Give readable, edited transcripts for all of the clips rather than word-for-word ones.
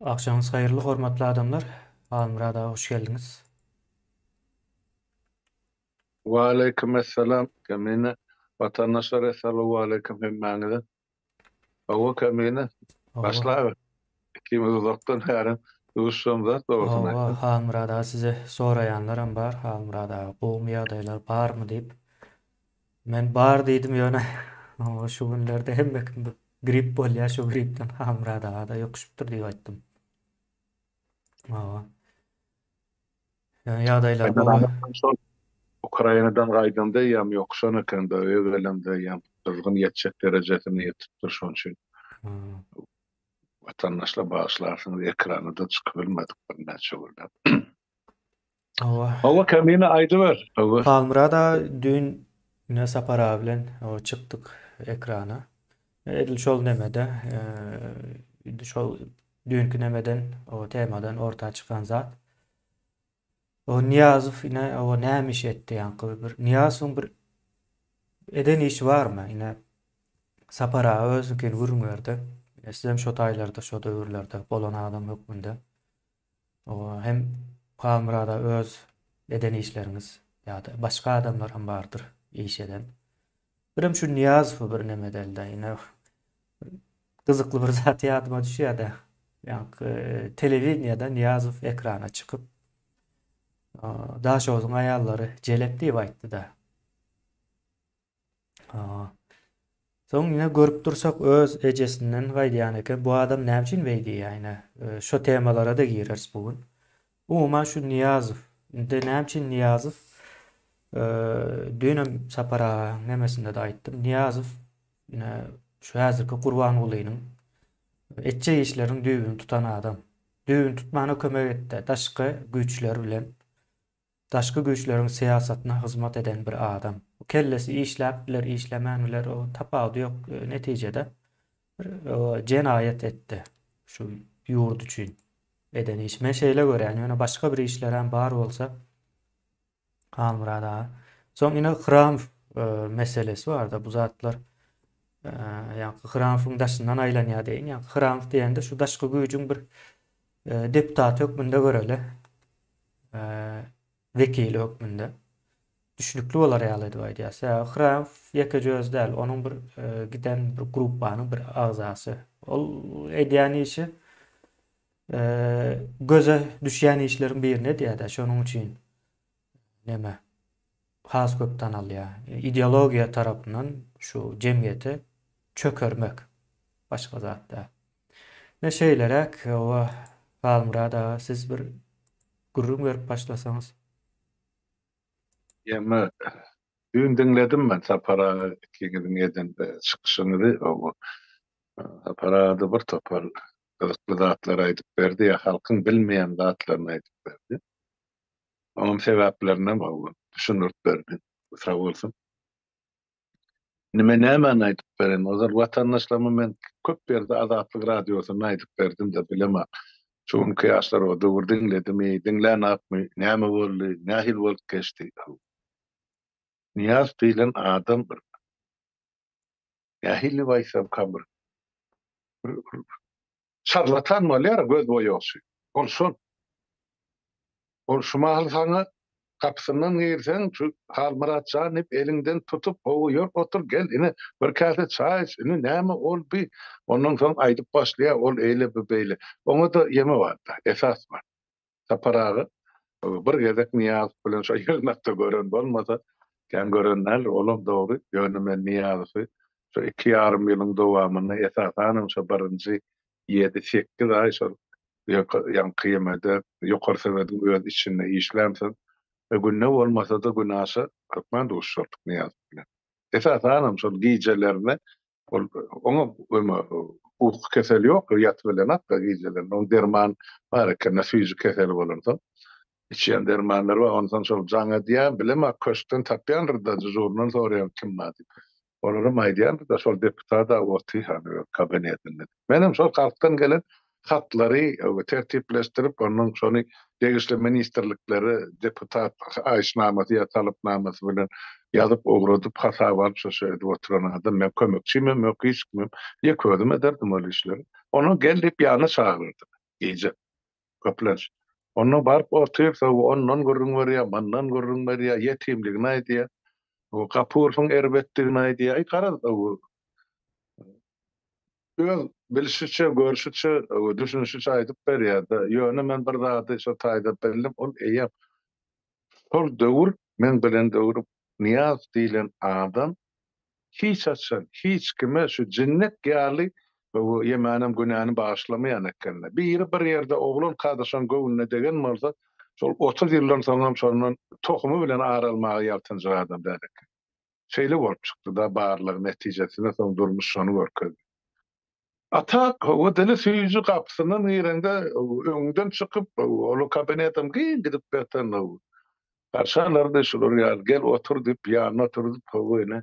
Akşamınız hayırlı, hormatly adamlar. Almurad ağa, hoş geldiniz. Waleykümselam kemine vatandaşlar assalamu aleyküm hemmäňize. Owa kemine Owa, başla ikimiz uzaktan herem duşum zat doğrusun owa, aýtdym. Almurad ağa size soraýanlaram bar. Almurad ağa, gowy ýagdaýlar barmy diýip. Men bar diýdim ýöne. Owa, şu günlerde hemmekim bu grip bolýar, şu gripden Almurad ağa da ýokuşupdyr diýip aýtdym. Owa, ýöne ýagdaýlar Aydan gowy. anlatsam sol Ukrainadan gaýdanda ýam ýokşan ekende öýgelemde ýam kızgın ýetjek derejesine ýetipdir şoň üçin Hmm. vatandaşlar bağışlarsın ekranyda çykyp bilmedik bir näçe günden. Owa, Owa kemine aýdy ber. Owa Almurad ağa dün ne sapara bilen o çykdyk ekrana. Edil şol nemede, şol dünkü nemeden, o temadan orta çıkan zat. O Niyazov yine o nämiş etdi ýanky bir Niyazowň bir eden işi barmy? Yine sapara özünkini würüňärdi. Sizem şo taýlarda, şo döwürlerde bolan adam hökmünde. O hem Palmyrada öz eden işleriniz ýa-da başga adamlar hem bardyr iş eden. Birem şu Niyazow bir nemedelde yine gyzykly bir zat ýadyma düşýär-de. Ýanky telewiziýada Niyazow ekrana çykyp daşozyň aýallary jelep diýip aýtdy da. Soň ýine görüp dursak öz ejesinden gaýdýan eken bu adam näme üçin beýdi ýa-ni şo temalara da gireriz bugün. Umuman şu Niyazow, inde näme üçin Niyazow dönem sapara nemesinde de aýtdym. Niyazow ýine şu häzirki Gurbanulynyň etçe işlerin düýbüni tutan adam. Düýbüni tutmana kömek etdi. Daşky güýçler bilen, daşky güýçleriň siýasatyna hyzmat eden bir adam. Kellesi işläp biler, işlemän biler, o tapawdy ýok. Netijede bir jenaýat etdi. Şu ýurt üçin eden iş. Men şeýle görýän, ýöne başga bir işler hem bar bolsa Almurad ağa. Soň ýine Hram meselesi bar da bu zatlar ýa-ni Hramyň daşyndan aýlanýar diýen. Ýa-ni Hram diýende şu daşky güýjüň bir deputat hökmünde göreli. Vekili hökmünde. Düşnükli bolar ýaly diýip aýdýar. Hram ýeke göz däl, onuň bir giden bir gruppanyň bir agzasy. Ol edýän işi göze düşýän işleriň birini diýär-de. Şonuň üçin neme has köp tanalýar. Ideologiýa tarapyndan şu jemgyýeti çökermek başga zat da. Ne şeýlerek o Almurad ağa, siz bir gurrun berip başlasaňyz. ýeme dün dinledim ben sapara ikigidin eden çykyşyny owa aparady bir topar gyzykly zatlar aýdyp berdi ýa halkyň bilmeýän zatlaryny aýdyp berdi. Onuň sebäplerini bagly düşünürp berdi. Sag bolsun. Näme aýdyp beren? Ozal watandaşlarma men köp berde Azatlyk radiosyny aýdyp berdim de bilema. Şuňky ýaşlar o döwür dinledimi, dinlän apmy, näme boldy, nähil bolup geçdi. Niyaz diýilen adam bir nähili baýsam kabir. Şarlatan bolýar göz boýaşy. Ol şumaly sana kapsyndan girsen şu Almurad hep elinden tutup ýok otur gel ine bir kase çay iç ine näme ol bi onuň soň aýdyp başlaýar ol eýle bu beýle. Oňa da ýeme bar da esas bar. Saparagy bir gezek Niyaz bilen şo ýernakda gören bolmasa kän görenler olam dogry ýöne men Niyazy şo 2,5 ýylyň dowamyny esasanam şo birinji 7-8 ay şo ýan kıýamada ýokary sebädin öz içinde işlämsen günne bolmasa da günaşy hakman duşurdyk Niyaz bilen. Esasanam şol gijelerine oňa uyku keseli ýok, ýat bilen atda gijelerine oň derman bar eken fizik keseli bolansa içýän dermanlar bar, ondan şol jaňa diýen bilema köşkden tapýandyr da jurnan soraýan kim bar diýip. Olaram aýdýan da şol deputat da oty hani kabinetinde. Menem şol halkdan gelen hatlary tertipleşdirip onuň şonu degişli ministrlikleri deputat aýşnamasy ýa talypnamasy bilen ýazyp ogradyp hasap alyp şo şeýle oturan adam men kömekçimem, ýok hiç kimem ýeködüm ederdim ol işleri. Onu gelip ýany çağırdy. iyice köplenç. Onu barıp otursa ondan gurrun var ya, mandan gurrun var ya, yetimlik ne diye, o kapursun erbettir ne diye, ay karar o öz bilişçe, görüşçe, düşünüşçe aytıp berýärdi. Ýöne men bir zady şo taýda bildim, ol eýem. Şol döwür men bilen döwür Niyaz diýilen adam hiç açan, hiç kime şu cennet gali bu yemenim günahını bağışlamayan ekkenler. Bir yerde oğlun kardeşin gövünne degen bolsa, şol 30 ýyldan soňra şonun tohumy bilen aralmagy ýaptynjy adam derek. Şeýle bolup çykdy da barlyk netijesinde soň durmuş şonu görkezdi. Atak o deli süýüjü kapsynyň ýerinde öňden çykyp olu kabinetim giň gidip beten o. Karşalarda şular ýa gel otur diýip ýanyna oturdup howyny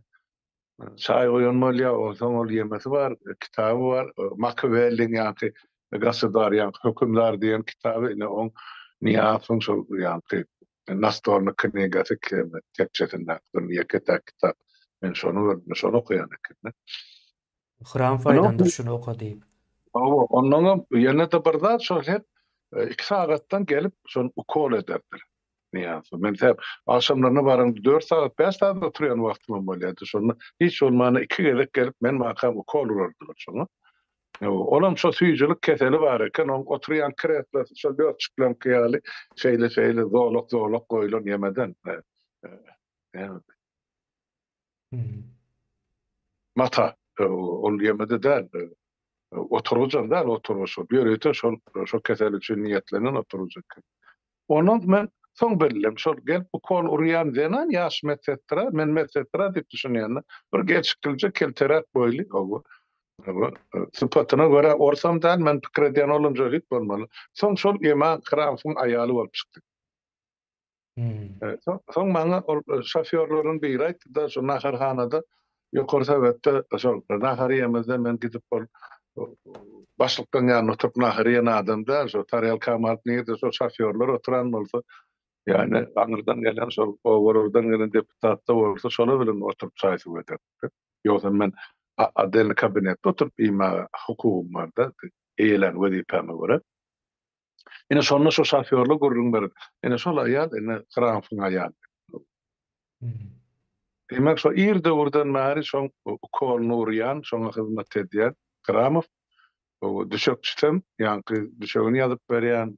çay goýanmaly ýa olsaň ol ýemesi bar, kitabı var, Machiavelli'nin ýa-ni Gasadar ýa hökümler diýen kitaby ine on Niýasyň şol ýa-ni Nastorny knygasy tekçesinden ýeke-tek kitap. Men şonu gördüm, şonu okuyan ekenler. Huram Onu faýdandyr şunu oka diýip. ondan ýene de bir zat şol hep 2 sagatdan gelip şonu ukol ederdir. Niýasy. Men hep akşamlaryna barym 4 sagat, 5 sagat oturýan wagtym bolýardy. Şonu hiç bolmany 2 gezek gelip men makam ukol urardylar şonu. Olam şo süýjülik keseli bar eken, on oturýan kretler şol 4 çyklan kýaly şeýle zolak goýulan ýemeden. Hmm. Mata ol ýemede däl. Oturujak däl oturuşy. Bir ýerde şol keseli üçin niýetlenen oturujak. Onun men soň bildim, şol gelip ukol urýan denen ýaş medsetira, men medsetira diýip düşünýän. Bir geçikilje kelterek boýly ogu. Sypatyna görä orsam däl men pikir edýän olunjalyk bolmaly. Soň şol ýema kramfyň aýaly bolup çykdy. Hmm. Soň maňa ol şoförleriň biri aýtdy da şu naharhanada ýokary sebäpde şol nahar ýemezde men gidip bol başlykdan ýa oturup nahar ýen adamda şu Taryal Kamal näde şu şoförler oturan bolsa ýani aňyrdan gelen şol owurdan gelen deputatda bolsa şola bilen oturup çaý içip ederdi. Ýogsa men adel kabinetde oturup ima hukukum barda eýelen wezipeme görä. Ine şonu şu şoförler gurrun berdi. Ine şol aýal ine kramfyň aýaly. Hmm. Demek şo ýerde urdan märi şoň ukol nuryan, şoňa hyzmat edýän Kramov o düşekçitem, ýa-ni düşegini ýazyp berýän,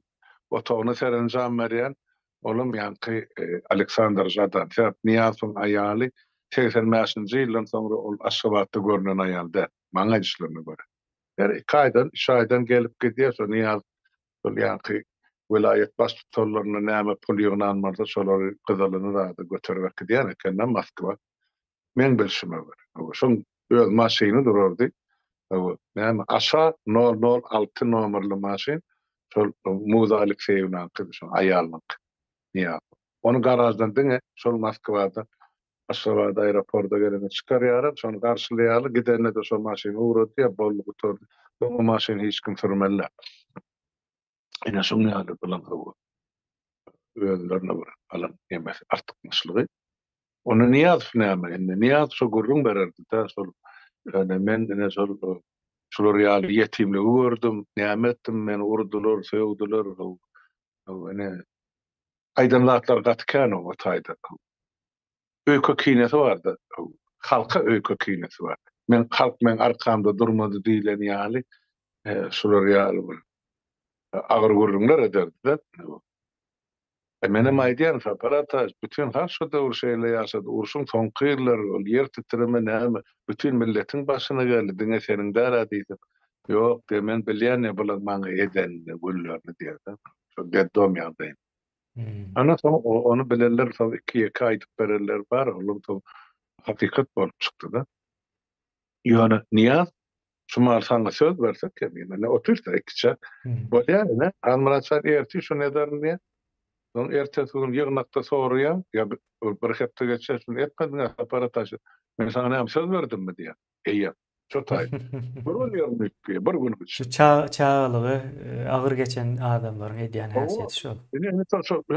otoguna serenjam berýän, olum ýa-ni Aleksandr Jadan, Niýasyň aýaly 85-nji ýyldan soňra ol Aşgabatda görünen aýalda, maňa işlerine görä. Her 2 aýdan, 3 aýdan gelip gidýär, şo Niýaz ol ýa-ni vilayet baş tutarlaryna näme pul ýygnanmarda şolary gyzalyny da göterip gidýär ekenden Moskwa. Men bilşime görä. Şoň öz maşyny durardy. Näme aşa 006 nomerli maşyn şol Muza Alekseyewnaň kızı şol aýalynyk. Ýa. Onu garajdan diňe şol Moskwada Aşgabat aeroportda gelene çykarýar, şonu garşylaýar, gidende de şol maşyny ugrady ýa bollugy turdy. O maşyny hiç kim sürmeli. Ine şoň ýaly bilen özlerine bir alan emes artykmyşlygy. Onu Niýaz näme? Niýaz şo gurrun bererdi da şol men ine şolar ýaly ýetimligi gördüm, näme etdim men urdular, söwdiler. Ine aýdanlatlar gatkan o taýda. Öýke kinesi bardy. Halka öýke kinesi bar. Men halk men arkamda durmady diýilen ýaly şolar ýaly bir agyr gurrunlar ederdi. Menem aýdýan separataj bütün her şu döwür şeýle ýaşady. Urşuň soňky ýyllar, ol ýer titreme näme, bütün milletiň başyna geldi. Diňe seniň dära diýdim. Ýok, men bilýän bular maňa eden güllerini diýerdi. Şo deddom ýagdaý. Hmm. Ana soň onu bilenler soň 2 aýdyp bererler bar, olum soň hakykat bolup çykdy da. Ýöne Niýaz şumar saňa söz bersek, men otursa ikçe Hmm. bolýar, Almuraçar erti şu nedarny son ertesi gün ýygnakda soruýar, ýa bir hepde geçersin etmediň aparataj. Men sana näme söz berdimmi diýär. Eýýär. Şo taý. Bir gün Şu üçin. çağlığı agyr geçen adamlaryň edýän häsiýeti şol.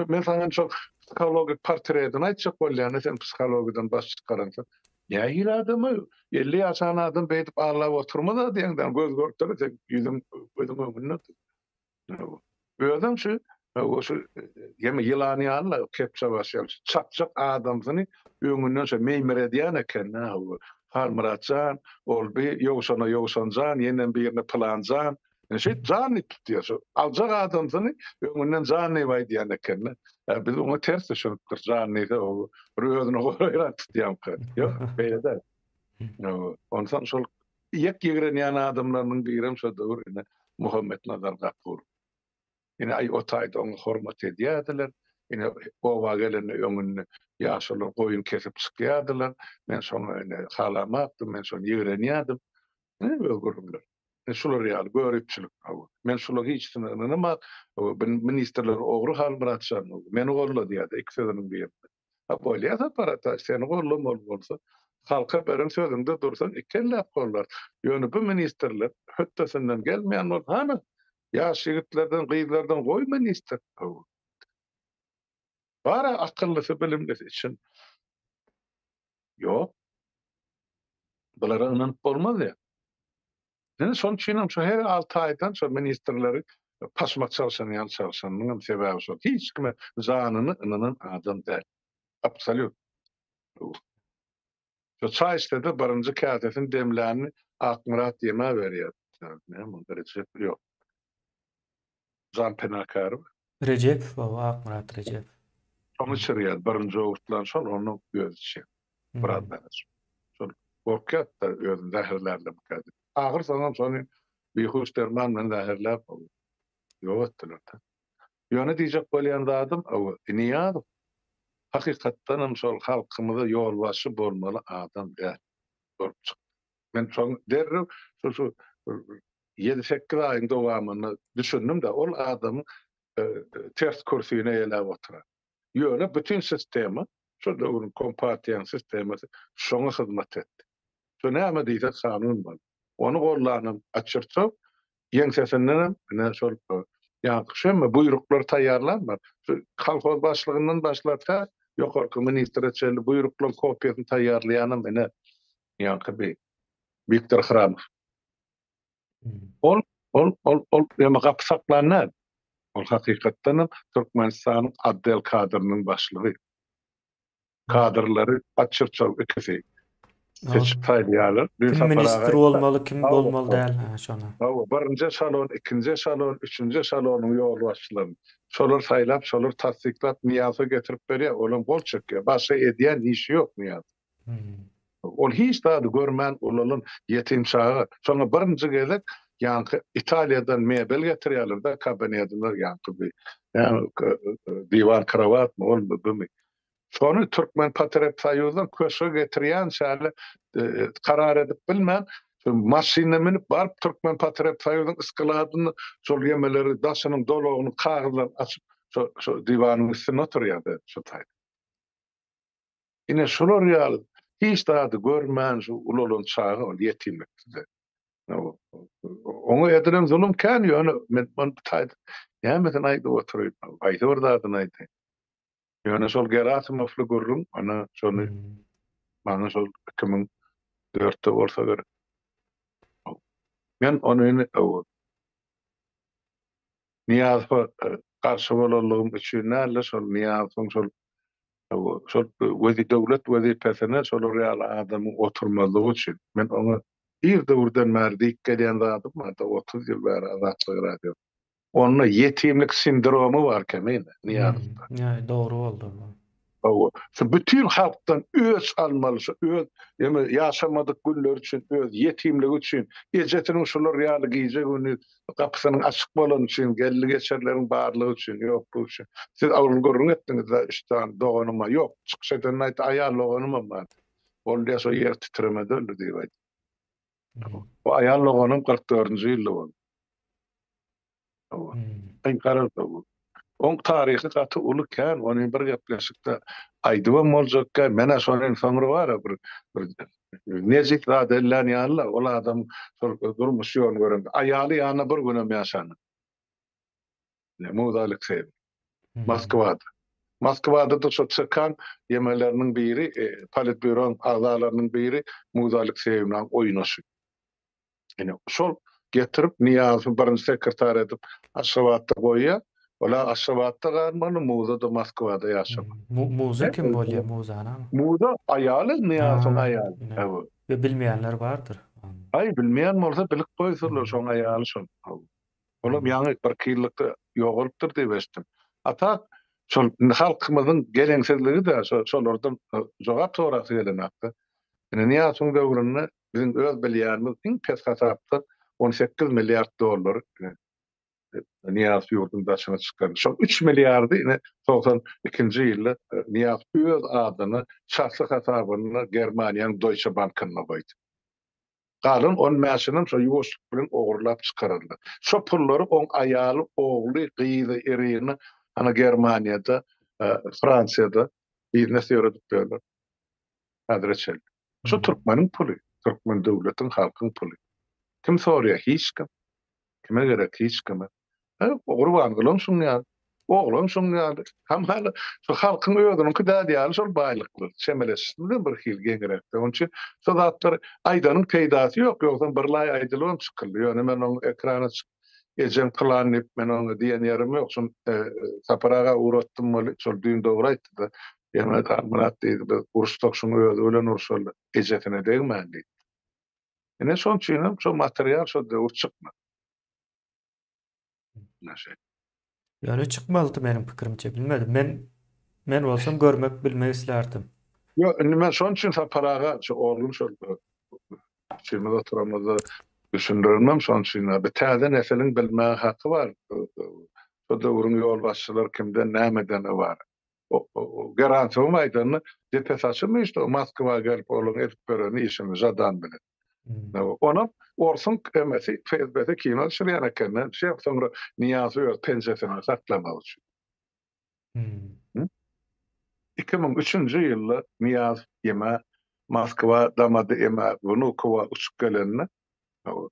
Men sana çok psikologik portretini aýtjak bolýan, sen psikologiýadan baş çykaransa. Ýa hil adamy 50 ýaşan adam beýdip ağlap oturmada diýenden göz görtüri sen ýüzüň öňünde. Ödüm şu şu yeme yılan ýaly kepçe başyal çak adamsyny öňünden şo meýmere diýen eken näme harmaraçan ol bir ýogşana ýenen birine planjan şu jany tutýar şu aljak adamsyny öňünden jany baý diýen eken biz oňa ters düşüripdir jany da o röýüni goýan tutýan ýok beýle ondan şol ýek ýigren ýan adamlaryň birim şo döwür Muhammed Nazar Gapur. Yine ay o taýda onu hormat edýärdiler. Yine o wagelerini öňünde ýaşalar goýun kesip çykýardylar. Men şonu halamapdym, men şonu ýigrenýärdim. Öldürürler. Şular ýaly görüpçilik. Men şular hiç tanymam. Ministrler ogry hal bırakşan. Men golla diýär, iki sözüniň birinde. Bolýa parata sen gollamol bolsa halka beren sözüňde dursan ikkenläp gollar. Ýöne bu ministrler höttesinden gelmeýän bol hama ýaş ýigitlerden, gyzlardan goý ministr. Bara akıllysy bilimlisi için. Ýok. Bulara ynanyp bolmaz ýa. Ene şoň üçin şu her 6 aýdan şu ministrleri pasmak çalşan ýaly çalşanyň sebäbi şo. Hiç kime zanyny ynanyň adam däl. Absolut. Şu çay istedi birinji käsesin demläni Akmurat ýeme berýär. Näme gerçek ýok. Zan penakar. Recep baba Akmurat Recep. Onu çırıyar. Birinci oğutlan şol onu gözçi. Buradlar. Şol korkat da özün zahirlerle bakadı. Ahir sanam sonu beyhuş derman men zahirler yok ettiler. Yöne diyecek bolýan zadım o niýadım. Hakykatdan şol halkymyza ýolbaşy bolmaly adam däl. Men şoň derre şu 7-8 aýyň dowamyny düşündim de ol adamyň ters kursyna ýelä oturar. Ýöne bütün sistemi, şu döwrün kompatiýan sistemi şoňa hyzmat etdi. Şu näme diýsek kanun bar. Onu gollanyp açyrtyp, ýeňsesinden näme şol ýa-şemme buýruklar taýýarlanmar. Şu kolhoz başlygyndan başlapda ýokarky ministrçeli buýruklar kopiýasyny taýýarlaýanam mene ýa-ki Viktor Hramov. Ol ýa-ma gapy saklanýar. Ol hakykatdan Türkmenistanyň Abdel Kadir'nin başlygy. Kadrlary açyrçyk ikisi. Seçip taýýarlar. Kim ministr bolmaly, kim bolmaly däl şonu. Birinji şalon, ikinji şalon, üçünji şalonyň ýolbaşçylary. Şolar saýlap, şolar tasdiklap, niýaza getirip berýär. Olam bol çekýär. Başga edýän işi ýok niýaz. Ol hiç daha görmän olalyň ýetim çağı. Şoňa birinji gelek ýa-ni Italiýadan mebel getirýärler da kabinetler ýa-ni diwan kravat ol bu. Şonu Türkmen Patriot Soýuzynyň köşe getirýän şäle karar edip bilmän maşyna minip baryp Türkmen Patriot Soýuzynyň iskaladyny şol ýemeleri daşynyň dolagyny kagyldan açyp şu diwanyň üstüne oturýardy şu taýda. Ine şolar ýaly hiç daha görmän şu ulalyn çağı ol ýetimlikde. Oňa edilen zulüm kän ýöne men taýda. Ýa-meten aýda oturyp aýda ordadan aýdy. Ýöne şol Gerasimowly görrüm, ana şonu bana şol 2004'te bolsa gerek. Men onu niýaza garşy bolalygym üçin näle şol niýazyň şol wezi dowlet wezipesine şol real adamyň oturmalygy üçin men oňa bir döwürden bäri gelýän zatym da 30 ýyl bäri azatlyk radio. Onda yetimlik sindromu var kemine niýazda. Ýa dogry boldy. Şu bütün halktan öz almaly, öz ýaşamadyk günler üçin, öz yetimlik üçin, ejetiniň şolar ýaly giýjek güni gapysynyň açyk bolan üçin, gelli geçerleriň barlygy üçin, ýok bu üçin. Siz awul görüň etdiňiz da işten doganyma ýok, çykşadan aýt aýallyganyma bar. Ol diýe şo ýer titremede öldü diýip aýt. Bu aýallyganyň 44-nji ýyly boldy. Aýn karar da bu. On tarihi gaty uly kän, onu bir gepleşikde aýdybam boljak, mene şonuň soňry bar bir nezik radellan ýaly, ol adam durmuş ýol görende. Aýaly ýanyna bir günem ýaşany. Muzdalik seýip. Moskwada. Moskwada da şu çykan ýemeleriniň biri, politbüroň agzalarynyň biri Muzdalik seýip bilen oýnaşy. Ene şol getirip Niýazy birinji sekretar edip Aşgabatda goýýar. Ola Aşgabatda garmany Muza da Moskwada ýaşap. Muza kim bolýar Muzana? Muza aýaly Niýazyň Ha, aýaly. ine. Ewa. Ve bilmeýänler bardyr. Ay bilmeýän bolsa bilip goýsurlar Hmm. şoň aýaly şol. Olam Hmm. ýaňy bir kylykda ýogalypdyr diýip eşitdim. Ata şol halkymyzyň geleňsizligi de şolardan jogap sorasy gelenekdi. Ine Niýazyň döwründe bizim öz bilýärimiz iň pes hasapda 18 milliard dollar Niýazy ýurdun başyna çykan. Şol 3 milliardy ine 92-nji ýylda Niýazy öz adyny şahsy hasabyna Germaniýanyň Deutsche Bank'na goýdy. Galyn on mäşinin şo ýuwuşlyk bilen ogurlap çykaryldy. Şo pullary on aýaly, ogly, gyzy, erini ana Germaniýada, Fransiýada bir näse ýöredip berler. Adreçel. Şo Türkmeniň puly, Türkmen döwletiň halkyň puly. Kim sorýar? Hiç kim. Kime gerek? Hiç kime. Gurban gülüm şun ýa. Oglum şun ýa. Ham hala şu halkyň öýüdüniň kidä diýär şol baýlykly. Şemelesinde bir hil geňirekdi. Onun üçin şu zatlar aýdanyň peýdasy ýok. Ýoksa bir laý aýdylym çykyldy. Ýöne men onuň ekrana ejen planyp men onuň diýen ýerim ýok. Şun saparaga uğratdym boly. Şol düýün dogry aýtdy. Ýa-da Murat diýdi. Urstak şunu öýüdi. Ölen urşal ejetine degmändi. Ene şon üçin şo material şo döwür çykmady. Näşe. Yani çıkmalıdı benim pikirimçe, bilmedim. Men olsam görmek bilmek islerdim. Yo, men şon üçin saparaga şu oğlum şol şeýle oturamyzda düşündirmem şon üçin. Bir täze neseliň bilmäge haky bar. Şo döwrüň ýol başçylar kimden nämeden bar. O garantiýa maýdanyny jet saçmy işte Moskwa gelip oğlum edip bereni işini jadan bilen. Ona orsun emesi FSB'de kino şirýana kenen şey soňra Niýazy öz penjesini saklamak üçin. 2003-nji ýylda Niýaz ýeme Moskwa damady eme Vnukowa uçup gelenini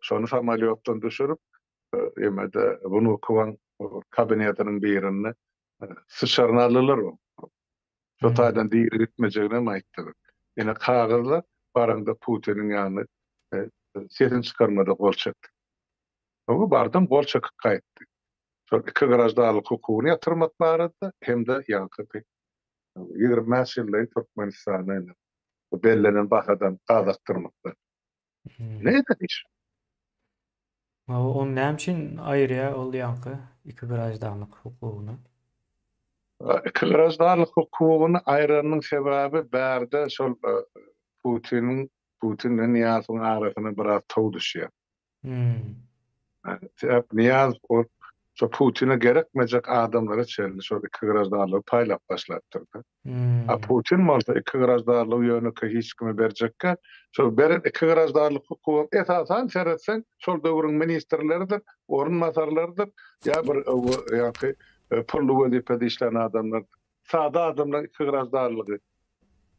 şonu samolyotdan düşürüp emede Vnukowaň kabinetiniň birini sıçarına alırlar o. Şo taýdan diýip gitmejegine maýtdy. Ene kagazlar baranda Putiniň ýanyna serin çıkarmada gol çekdi. O bardan gol çekip gaýtdy. Şol iki garajdalyk hukugyny ýatyrmak barada hem de ýanky 20 ýylly Türkmenistanyň bellenen bahadan gazaktyrmakda. Näde iş? O näçin aýrya ol ýanky iki garajdanlyk hukugyny? İki garajdalyk hukugyny aýranyň sebäbi bärde şol Putin Niýazyň arasyna biraz tow düşýär. Niýaz şo Putin'e gerekmejek adamlara çeldi. Şol iki garajdalygy paýlap başlatdyrdy. A Putin bolsa iki garajdalyk ýöne hiç kime berjekkä. Şol beren iki garajdalyk hukugy esasan seretsen şol döwrüň ministrleridir, orunmasarlarydyr. Ya bir ýa-da pullu wezipede işleyen adamlar, sada adamlar iki garajdalygy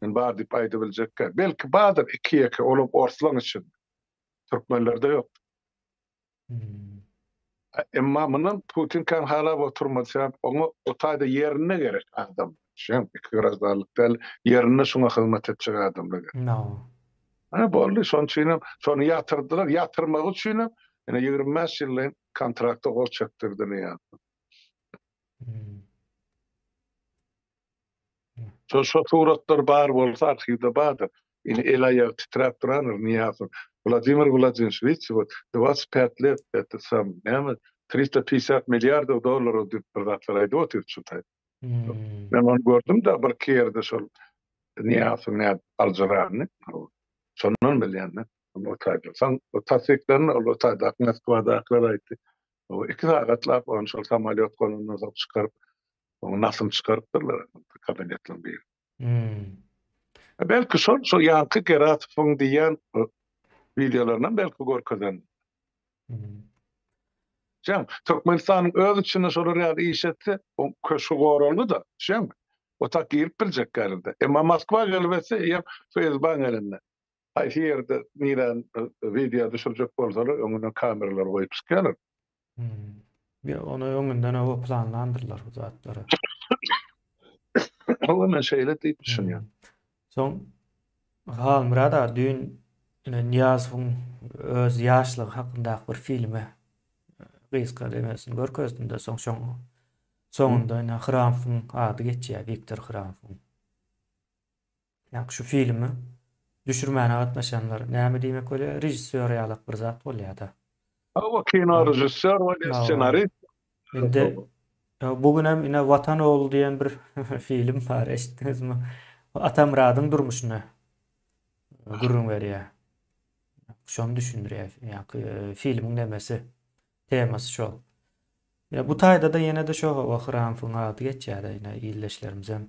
bar diýip aýdyp biljekkä. Belki badyr iki olup orslan üçin. Türkmenlerde ýok. Emma munyň Putin kan hala oturmasa, onu o taýda ýerine gerek adam. Şeň iki garajdalyk del ýerine şoňa hyzmat etjek adamlar. No. Boldy şon üçin şonu ýatyrdylar, ýatyrmak üçin ene 25 ýyl kontrakty gol çekdirdiler ýa. Şo suratlar bar bolsa arhivde bardyr. Ine el aýagy titrap duran Niýazy. Vladimir Vladimirovich 25 лет это сам, 350 миллиардов долларов diýip bir zatlar aýdyp oturýar. Men onu gördüm de bir kerde şol Niýazyň aljarany. Şondan bilýän. O taýda. Sen o tasdiklerini o taýda Moskwadaklar aýtdy. O iki sagatlap onu şol samolyot konundan çykaryp onu nasıl çıkarttılar kabinetlen bir. Belki şol ýanky Geratowyň diýen videolaryndan belki görkezden. Şeň Türkmenistanyň öz içinde şolar ýa-da işetse o köşe goraldy da, şeň. O tak gelip biljek geldi. Emma Moskwa gelbese ýa Facebook elinde. Ay ýerde niren video düşürjek bolsalar öňüne kameralar goýup çykarlar. Onu öňünden o planlandyrlar bu zatlary. O men şeýle diýip düşünýär. Soň Murada düýün Niyazowyň öz ýaşlygy hakyndaky bir filmi gyzykar emesin görkezdim-de soňunda Hramfyň ady geçýär, Viktor Hramfyň. Ýa şu filmi düşürmäne gatnaşanlar näme diýmek bolýar? Rejissör ýalyk bir zat bolýar-da. O kino rejissör we senarist. Indi bugün hem ine Watan Oğlu diýen bir film bar, eşitdiňizmi? Atamradyň durmuşyny gurrun berýär. Şonu düşündirýär. Ýa filmiň nemesi, temasy şol. Ya bu taýda da ýene de şo Hramfyň ady geçýär, ýene ýyldaşlarymyz hem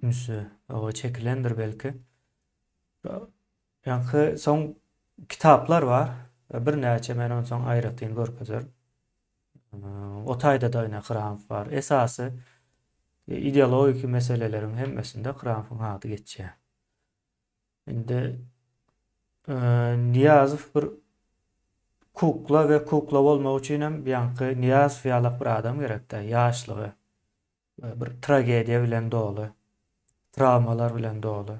ünsü o çekilendir belki. Ýa-ni soň kitaplar bar. Bir näçe men onu soň aýratyn görkezär. O taýda da ýene Hramf bar. Esasy ideologik meseleleriň hemmesinde Hramfyň ady geçýär. Indi Niyazow bir kukla we kukla bolmak üçin hem ýa-ni Niyazow ýalyk bir adam gerek-de, ýaşlygy, bir tragediýa bilen dolu, travmalar bilen dolu.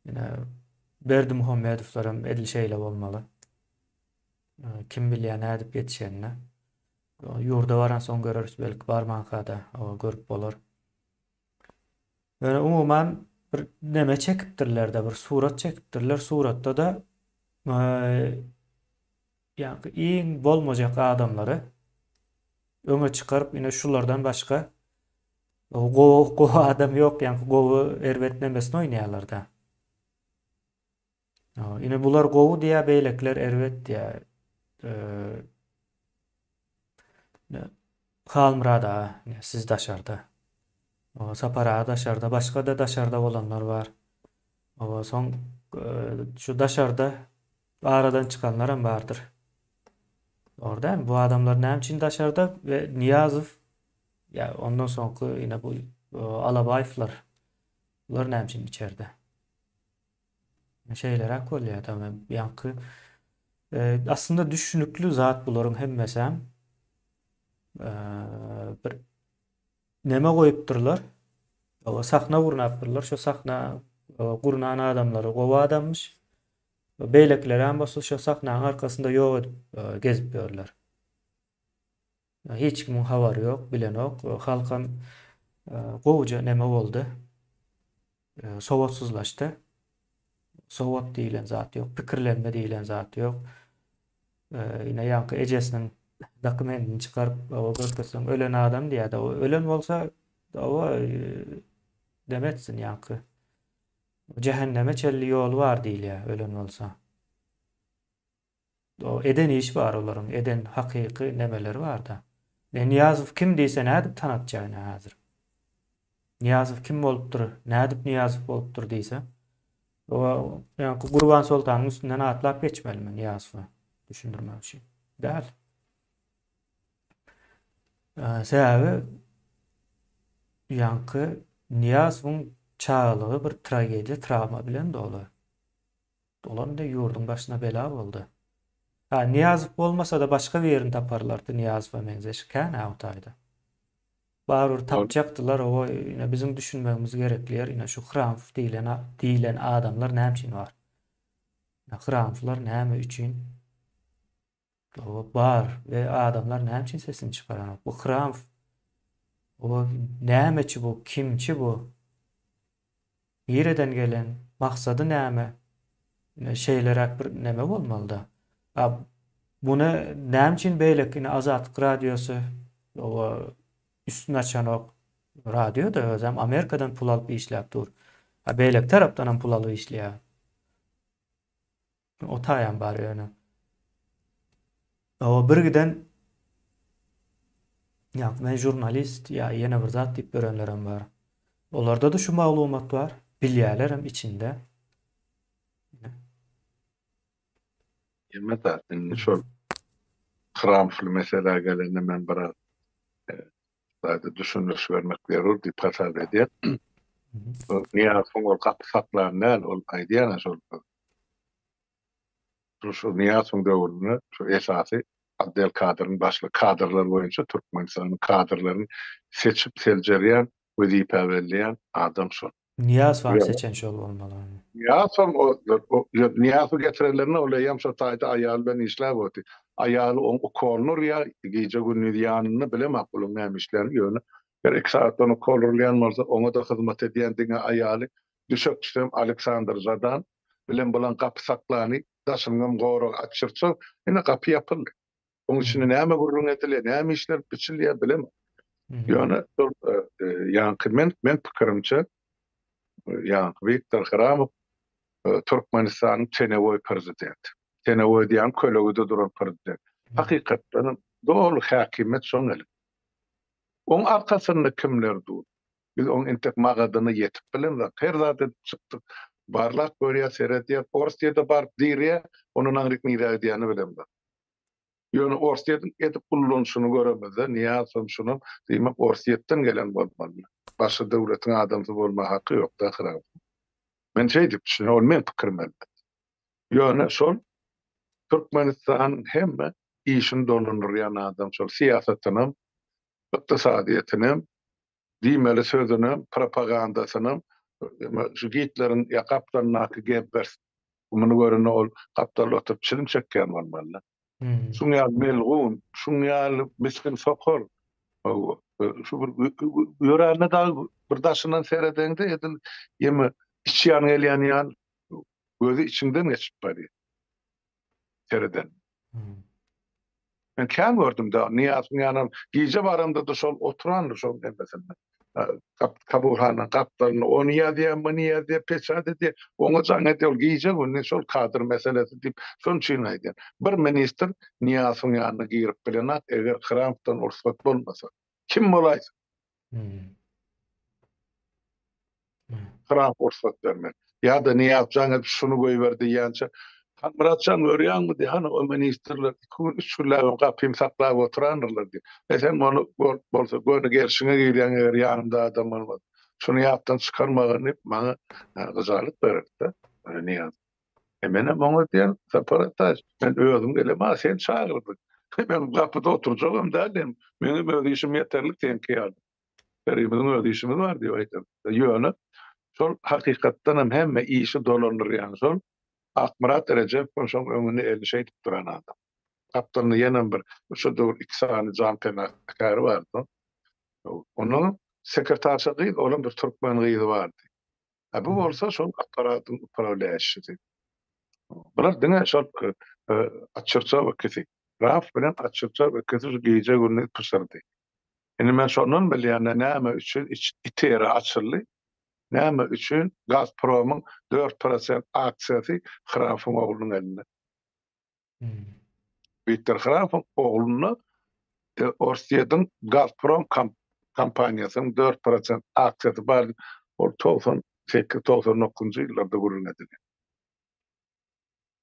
Ýene Berdimuhammedowlaram edil şeýle bolmaly. Kim bilýär nädip ýetişenini. Ýurda baran soň göreriz, belki barmaňkada o görüp bolar. Ýöne umuman bir neme çekipdirler-de, bir surat çekipdirler. Suratda da ýa-ni iň bolmajak adamlary öňe çykaryp ine şulardan başga gowy adam ýok, ýa-ni gowy erwetlemesini oýnaýarlar-da. Ine bular gowy diýä, beýlekler erwet diýä. Halmrada, siz daşarda. Sapara daşarda, başga da daşarda bolanlar bar. Soň şu daşarda aradan çıkanlar hem bardyr. Ordan bu adamlar näme üçin daşarda we Niyazow ya ondan soňky ýene bu Alabaýewlar bular näme üçin içeride. Şeýler hak bolýar tamam. Ýa-ni aslında düşünükli zat bularyň hemmesi hem bir neme goýupdyrlar. O sahna gurnapdyrlar. Şo sahna gurnan adamlary gowy adammış. Beýlekler hem bolsa şo sahnanyň arkasynda ýok edip gezip ýörler. Hiç kimin habary ýok, bilen ýok. Halkam gowuja neme boldy? Sowatsuzlaşdy. Sowat diýilen zat ýok, pikirlenme diýilen zat ýok. Ýene ýa-ni ejesiniň dokumentini çykaryp o görkezseň ölen adam diýär de, o ölen bolsa o demetsin ýa-ni. Cehenneme çelli ýol bar diýilýär ölen bolsa. O eden iş bar olaryň, eden hakyky nemeleri bar-da. Niyazow kim diýse nädip tanatjagyny hazır. Niyazow kim bolupdyr, nädip Niyazow bolupdyr diýse. O ýa-ni Gurban Sultanyň üstünden atlap geçmelimin Niyazowy düşündirmek üçin. Däl. Sebäbi ýa-ni Niyazowyň çağlığı bir tragediýa, travma bilen dolu. Dolanda ýurdun başyna bela boldy. Niyazow bolmasa da başga bir ýerini taparlardy Niyazowa meňzeşikän awtaýda. Barur tapjakdylar, o ýene bizim düşünmegimiz gerekliýär. Ýene şu Hramf diýilen adamlar näme üçin bar? Hramflar näme üçin o bar we adamlar näme üçin sesini çykaran? Bu Hramf o nämeçi bu, kimçi bu? Ýereden gelen, maksady näme? Şeýlerak bir näme bolmaly-da. Bunu näme üçin beýlek Azatlyk radiosu o üstüne açan o radyo da özüm Amerikadan pul alıp işläp dur. Beýlek tarapdan ham pul alyp işleýär. O taýan bar ýöne. O bir giden men jurnalist ya ýene bir zat diýip görenlerim bar. Olarda da şu maglumat bar. Bilýärler hem içinde. Ýemetatin şol Hramfly mesele gelende men biraz zaten düşünüş vermek gerek diýip hasap edýär. Niyazow ol gapsaklar näl ol aýdýan şol. Şu Niyazow döwründe şu esasy Abdelkadir'in başly kadrlar boýunça Türkmenistanyň kadrlaryny seçip seljerýän, wezipä belleýän adam şol. Niyaz vam seçen şol bolmaly. Niyazam niyazı getirenlerine olayam şu tayda ayal ben işler boti. Ayalı o kornur ya gece günü yanını bile makbulun neymişlerini yönü. Bir iki saat onu kornurlayan varsa ona da hizmet ediyen dine ayalı düşük düştüm Alexander Zadan bilen bulan kapı saklani daşıngım goru açırsa yine kapı yapıldı. Onun için neyme gurrun etile neyme işler biçiliye bilem. Yönü yankı men pikirimçe yankı Viktor Kharamov Türkmenistan'ın Tenevoy prezidenti. Tenevoy diýen kölegide duran prezident. Hakykatdan dolu häkimet şoň eli. Oň arkasynda kimler dur? Biz oň entek magadyny ýetip bilen we her zat çykdyk. Barlak görýär, seretýär, Orstiýede bar diýär, onuň aňryk nirä diýeni bilen. Ýöne Orstiýeden edip kullanşyny göremez. Niýasam şunu diýmek Orstiýetden gelen bolmaly. Başga döwletiň adamsy bolma haky ýok da harap. Men şey diýip düşünýär, men pikirim elbet. Ýöne şol Türkmenistan hemme işin donundurýan adam şol siýasatynyň, ykdysadyýetynyň, diýmeli sözünyň, propagandasynyň şu Hitlerin ýakapdan naky gebers. Muny görene ol gapdal oturup çilim çekýän bolmaly. Şuňa melgun, şuňa miskin sokor. Şu ýörände da bir daşyndan seredeňde edin ýeme içýän gelýän ýan gözü içinden geçip barýar. Sereden. Ben kän gördüm da Niýazyň ýanam giýje baramda da şol oturan şol mesela kaburhana kaplarını onu ýa-da bunu ýa-da peçat edi. Oňa jaň edýär giýje günni şol kadr meselesi diýip şol üçin aýdýar. Bir ministr Niýazyň ýanyna girip bilenat eger Hrampdan ursat bolmasa kim bolaýsa Hramp ursat bermeli. Ýa-da Niýaz jaň şunu goýberdi ýança Muratcan görýänmi diýip hani o ministrler 2-3 günläp gapym saklap oturandylar diýip. Sen onu bolsa göni gerşiňe gelýän eger ýanymda adam bolmasa şunu ýapdan çykarmagyny diýip maňa gyzalyk berdi. Niýaz. Mene maňa diýen separataj. Men özüm gelem, sen çağırdyk. Men gapyda oturjagam dälim. Menim öz işim ýeterlik diýen ki ýaly. Benim öz işimiz bar diýip aýtdy. Ýöne şol hakykatdan hemme işi dolandyrýan şol Akmarat Recep şoň öňüne elşe edip duran adam. Kaptanny ýene bir şu döwür 2 sany jan penakary bardy. Onuň sekretarça gyýy, onuň bir türkmen gyýy bardy. Bu bolsa şol aparatyň upravляющий. Bular diňe şol açyrça wekti. Raf bilen açyrça wekti giýje günni pysyrdy. Indi men şondan bilýän näme üçin iteri açyrly, näme üçin Gazpromyň 4% aksiýasy Hrafyň oglunyň elinde. Viktor Hrafyň ogluny Orstiýeden Gazprom kompaniýasynyň 4% aksiýasy bar. O 98-99-njy ýyllarda görülmedi.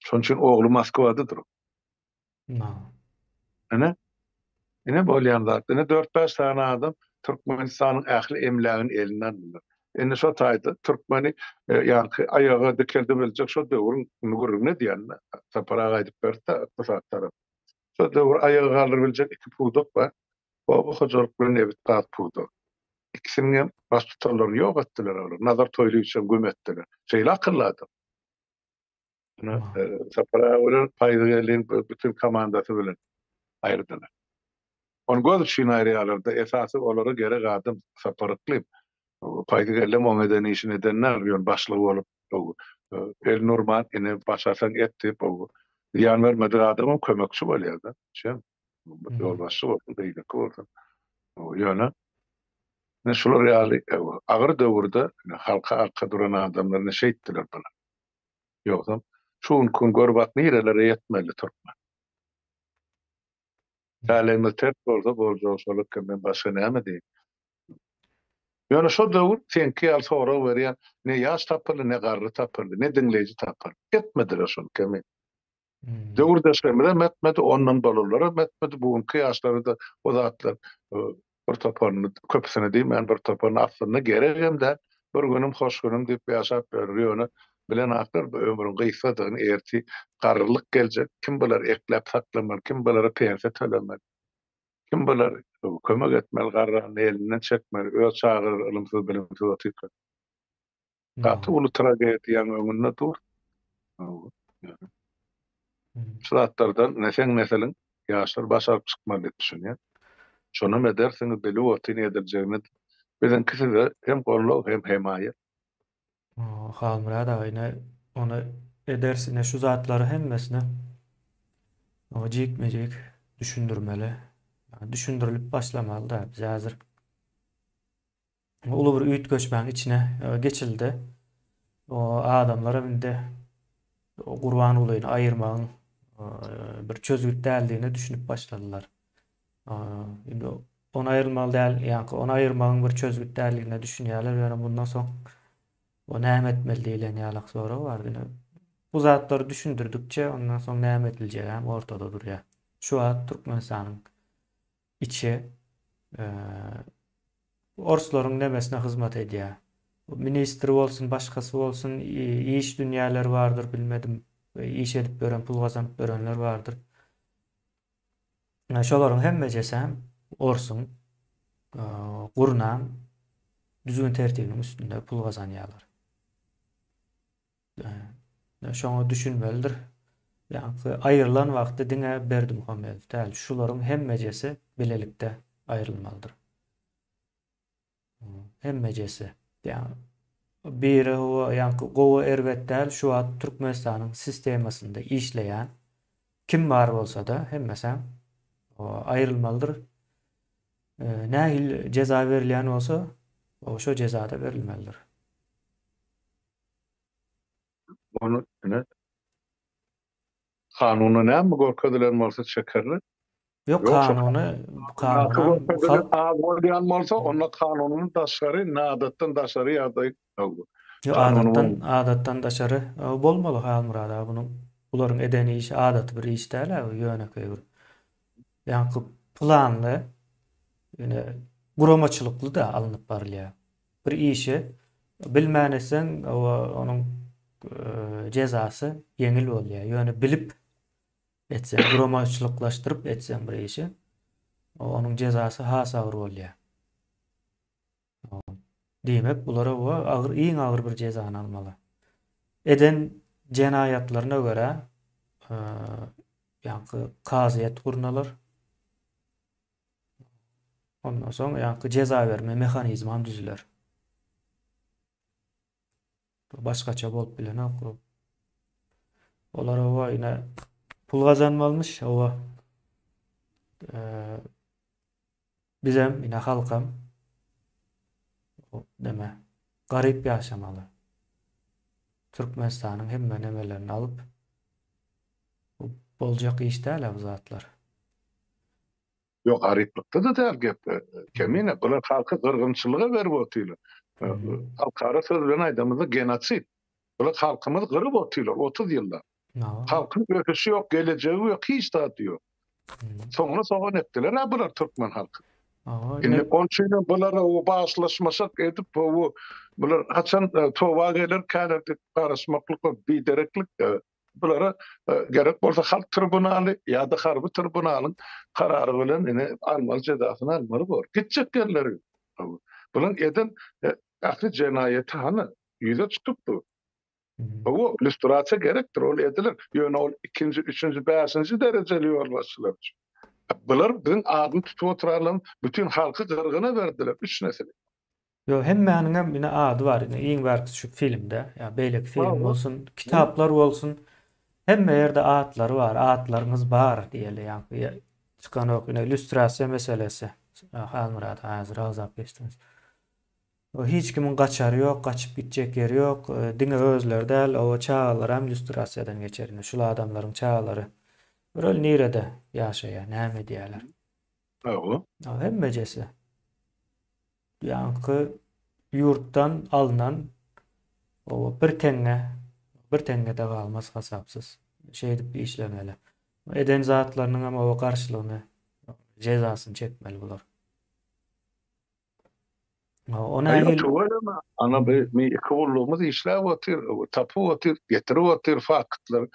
Şoň üçin oglu Moskwadadyr. Ene bolýan zat, 4-5 tane adam Türkmenistanyň ähli emlägini elinden aldy. Ene şo taýda Türkmeni ýa-ni aýaga dikildi biljek şo döwrüň gurruna diýenler. Sapara gaýdyp berdi, bu saatlara. Şo döwür aýaga galyr biljek 2 pudok bar. O hojalyk bilen ebit gat pudok. İkisini hem baş tutarlar ýok etdiler olar. Nazar toýly üçin gömetdiler. Şeýle akylly. Sapara bilen paýda gelen bütün komandasy bilen aýrdylar. On göz üçin aýrýarlarda esasy olara gere gadym saparyklyp paýda gelen o medeni işini edenler ýön başlygy bolup El Nurman ene başasan etdi bu ýan vermedi adamam kömekçi bolýar da. Şem ýol başçy boldy beýle boldy. Ýöne ne şular ýaly agyr döwürde halka arka duran adamlar näşe etdiler bular. Ýoksam şuň gün görbak nirelere ýetmeli Türkmen. Tälemde tert bolsa bolja şolyk men başga näme diýip. Ýöne şo döwür senki ýal sonra berýän ne ýaş tapyly ne garry tapyly ne diňleýiji tapyly. Etmediler şonu kemi. Döwürde şemre metmedi ondan bolalara metmedi bugunky ýaşlarda o zatlar bir tapanyny köpsine diýmän bir tapany aslynda geregem-de bir günüm hoş günüm diýip ýaşap berýär. Bilen aklar ömrüň gysgadygyny erti garrylyk geljek. Kim biler eklep saklamak, kim biler pensiýa tölemek. Kim biler kömek etmeli garryny elinden çekmeli, öz çagyr ilmsiz bilimsiz otyp. Gaty No. ulu tragediýaň öňünde dur. O, ýöne. Hmm. Şulatlardan neseň meselen ýaşlar başaryp çykmaly diýip düşünýär. Şonam edersiňiz beli otyny ederjegini bizinkisi de hem gollaw hem hemaýa. Halmurad agyna onu edersine şu zatları hemmesine o jikmejik düşündürmeli. Yani düşündürilip başlamalı da biz hazır ulu bir üýt göçmäň içine geçildi. O adamlara binde o Gurban ulyny aýyrmagyň bir çözgüt däldigine düşünüp başladylar. Indi onu aýrylmaly däl, ýa-ni onu aýyrmagyň bir çözgüt däldigine düşünýärler ýa bundan soň o näme etmeli diýilen ýalyk soraw bar. Bu zatları düşündirdükçe ondan soň näme ediljegi hem ortada durýar. Şu wagt Türkmenistanyň içi orslaryň nemesine hyzmat edýär. Ministri bolsun, başgasy bolsun, iş dünýäleri bardyr, bilmedim, iş edip beren, pul gazanyp berenler bardyr. Şolaryň hemmejesi hem orsun, gurnan, düzgün tertibiniň üstünde pul gazanýarlar. Şoňa düşünmelidir. Ýa-ni aýrylan wagty diňe berdim hamel. Täl şularyň hemmejesi bilelikde aýrylmalydyr. Hemmejesi. Ýa-ni biri o ýa-ni gowy erbetdäl şu wagt Türkmenistanyň sistemasynda işleýän kim bar bolsa da hemmesi o aýrylmalydyr. Nähil ceza berilýän bolsa o şo cezada berilmelidir. Onu ne kanuny näme gorkadylar bolsa çekerler. Yok Yoksa halkı kanunan gorkadylar bolýan bolsa onda kanunyň daşary, nadatdan daşary ýagdaý ýok. Kanuny adattan daşary bolmaly Halmurad aga bularyň edeni işi adaty bir iş däl, ýönekeý bir. Ýa-ni planly, ýene guramaçylykly da alınıp barylýar. Bir işi bilmänesen onuň cezasy yeňil bolýar. Ýöne bilip etsen, guramaçylyklaşdyryp etsen bir işi, onuň cezasy has agyr bolýar. Diýmek bulara agyr, iň agyr bir cezany almaly. Eden jenaýatlaryna görä ýa-ni kazyet gurnalar. Ondan soň ýa-ni ceza berme mehanizmam düzüler. Başgaça bolup bilen okurup. Olar owa ýene pul gazanmalmış, owa bizem ýene halkam deme garyp ýaşamaly. Türkmenistanyň hemme nemelerini alyp boljak iş däl bu zatlar. Yok garyplykda da däl gep. Kemine bular halky gyrgynçylyga berip otylar. Halkara söz bilen aýdymyzda genotsit. Bular halkymyzy gyryp otylar 30 ýylda. Halkyň öküsü ýok, gelejegi ýok, hiç taty ýok. Soňra soňra etdiler bular türkmen halky. Indi onçyna bular o başlaşmasak edip bular haçan towa gelir kälerdik barışmaklyk we bidereklik bulara gerek bolsa halk tribunaly ýa-da harby tribunalyň karary bilen ine almaly cezasyny almaly bor. Gitjek yerleri. Bular eden ahli jenaýeti hany ýüze tutupdy. O illüstrasiýa gerekdir, ol edilir. Ýöne ol 2-nji, 3-nji, 5-nji derejeli ýolbaşçylar. Bular bizim adyny tutup oturarlar, bütün halky gyrgyna berdiler. 3 nesil. Yo hemmäniň hem ine ady bar. Iň berki şu filmde, ya beýlek film bolsun, kitaplar bolsun, hemme ýerde atlary bar, atlaryňyz bar diýeli ýa-ni çykan ok illüstrasiýa meselesi. Halmurad hazır azap geçdiniz. O hiç kimin gaçary ýok, gaçyp gitjek ýeri ýok. Diňe özleri däl, o çağlar hem illüstrasiýadan geçerini. Şul adamlaryň çağlary bir nirede ýaşaýar, näme diýerler. O Hemmejesi. Ýa-ni ýurtdan alınan o bir tenge de galmaz hasapsız şey edip işlemeli. Eden zatlarynyň hem o garşylygyny, cezasyny çekmeli bular. Ona Aýo tuwalama ana mi ikowlugymyz işläp otyr, tapyp otyr, getirip otyr faktlar.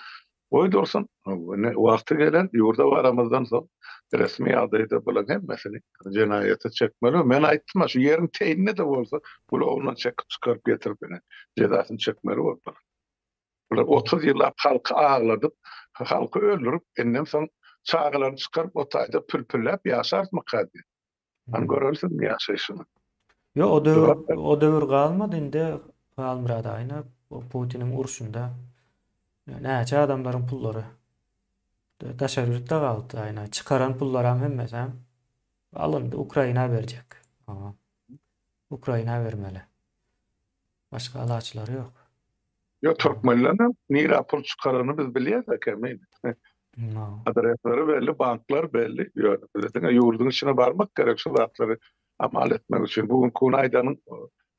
Oý dursun, ne wagty gelen ýurda baramyzdan soň resmi ýagdaýda bulan hemmesini jenaýata çekmeli. Men aýtdym, şu ýerin teýnine de bolsa, bula ondan çekip çykaryp getirip beni jezasyny çekmeli boldular. Bular 30 ýyllap halky ağladyp, halky öldürüp, enden soň çağlaryny çykaryp o taýda pülpüllep ýaşartmak hadi. Han görelsin ýaşaýşyny. Yo, Jogap o döwür galmady indi, Galmurad aýna Putiniň urşunda näçe adamlaryň pullary daşaryrda galdy aýna. Çıkaran pullaram hemmesem alındı, Ukraina berjek. Ama Ukraina bermeli. Başga alaçlary ýok. Yo, Türkmenlerden nira pul çıkarını biz bilýärdik emin. No. Adresleri belli, banklar belli. Bizde yurdun içine barmak gerek şu zatları amal etmek için. Bugün Kunayda'nın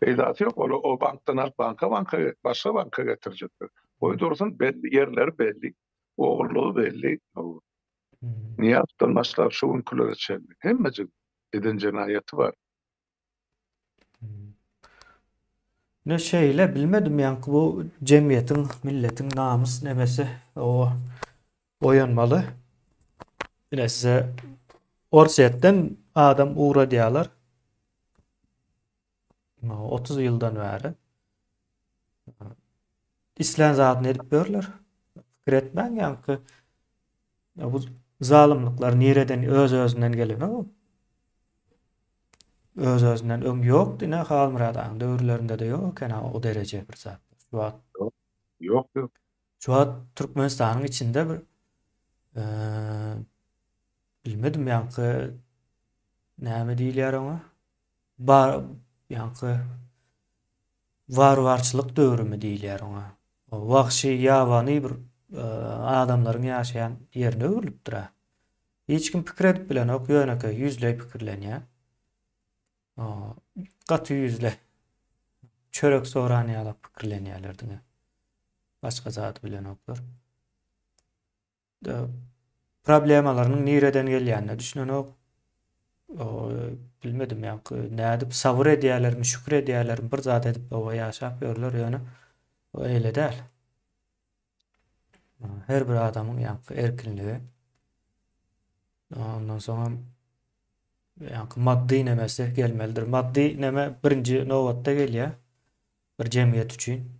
peydası yok. O banktan alıp banka başka banka getirecekler. O doğrusu belli, yerler belli. Oğulluğu belli. Hmm. Niye yaptırmazlar şu ünkulları çelli? Hemmecik edin cinayeti var. Ne şeyle bilmedim yani bu cemiyetin, milletin namus nemesi o oyanmalı. Yine size orsiyetten adam uğra diýerler. 30 yıldan beri. İslam zatını edip görler. Fikir etmen yani ki ya bu zalimlikler nereden öz-özünden gelen o? Öz-özünden öň ýok dine Galmuradaň döwürlerinde de ýok ene o derece bir zat. Şu an Yok. Şu an Türkmenistanyň içinde bir bilmedim ýanky näme diýilýär ona? Bar ýanky warwarçylyk döwrümi diýilýär ona. O wagşy ýabany bir adamlaryň ýaşaýan ýerine öwürlüpdir. Hiç kim pikir edip bilen ok ýöneke ýüzle pikirlenýär. Gaty ýüzle çörek sorany ýaly pikirlenýärler diňe. Başga zat bilen oklar. Problemalarynyň nereden gelýänini düşünen ok. Bilmedim ýa-da nädip sabır edýärlermi, şükür edýärlermi bir zat edip o ýaşap ýörler ýöne. O eýle däl. Her bir adamyň ýa-da erkinligi. Ondan soň maddi nemesi gelmelidir. Maddi neme birinci nowatda gelýär. Bir jemgyýet üçin.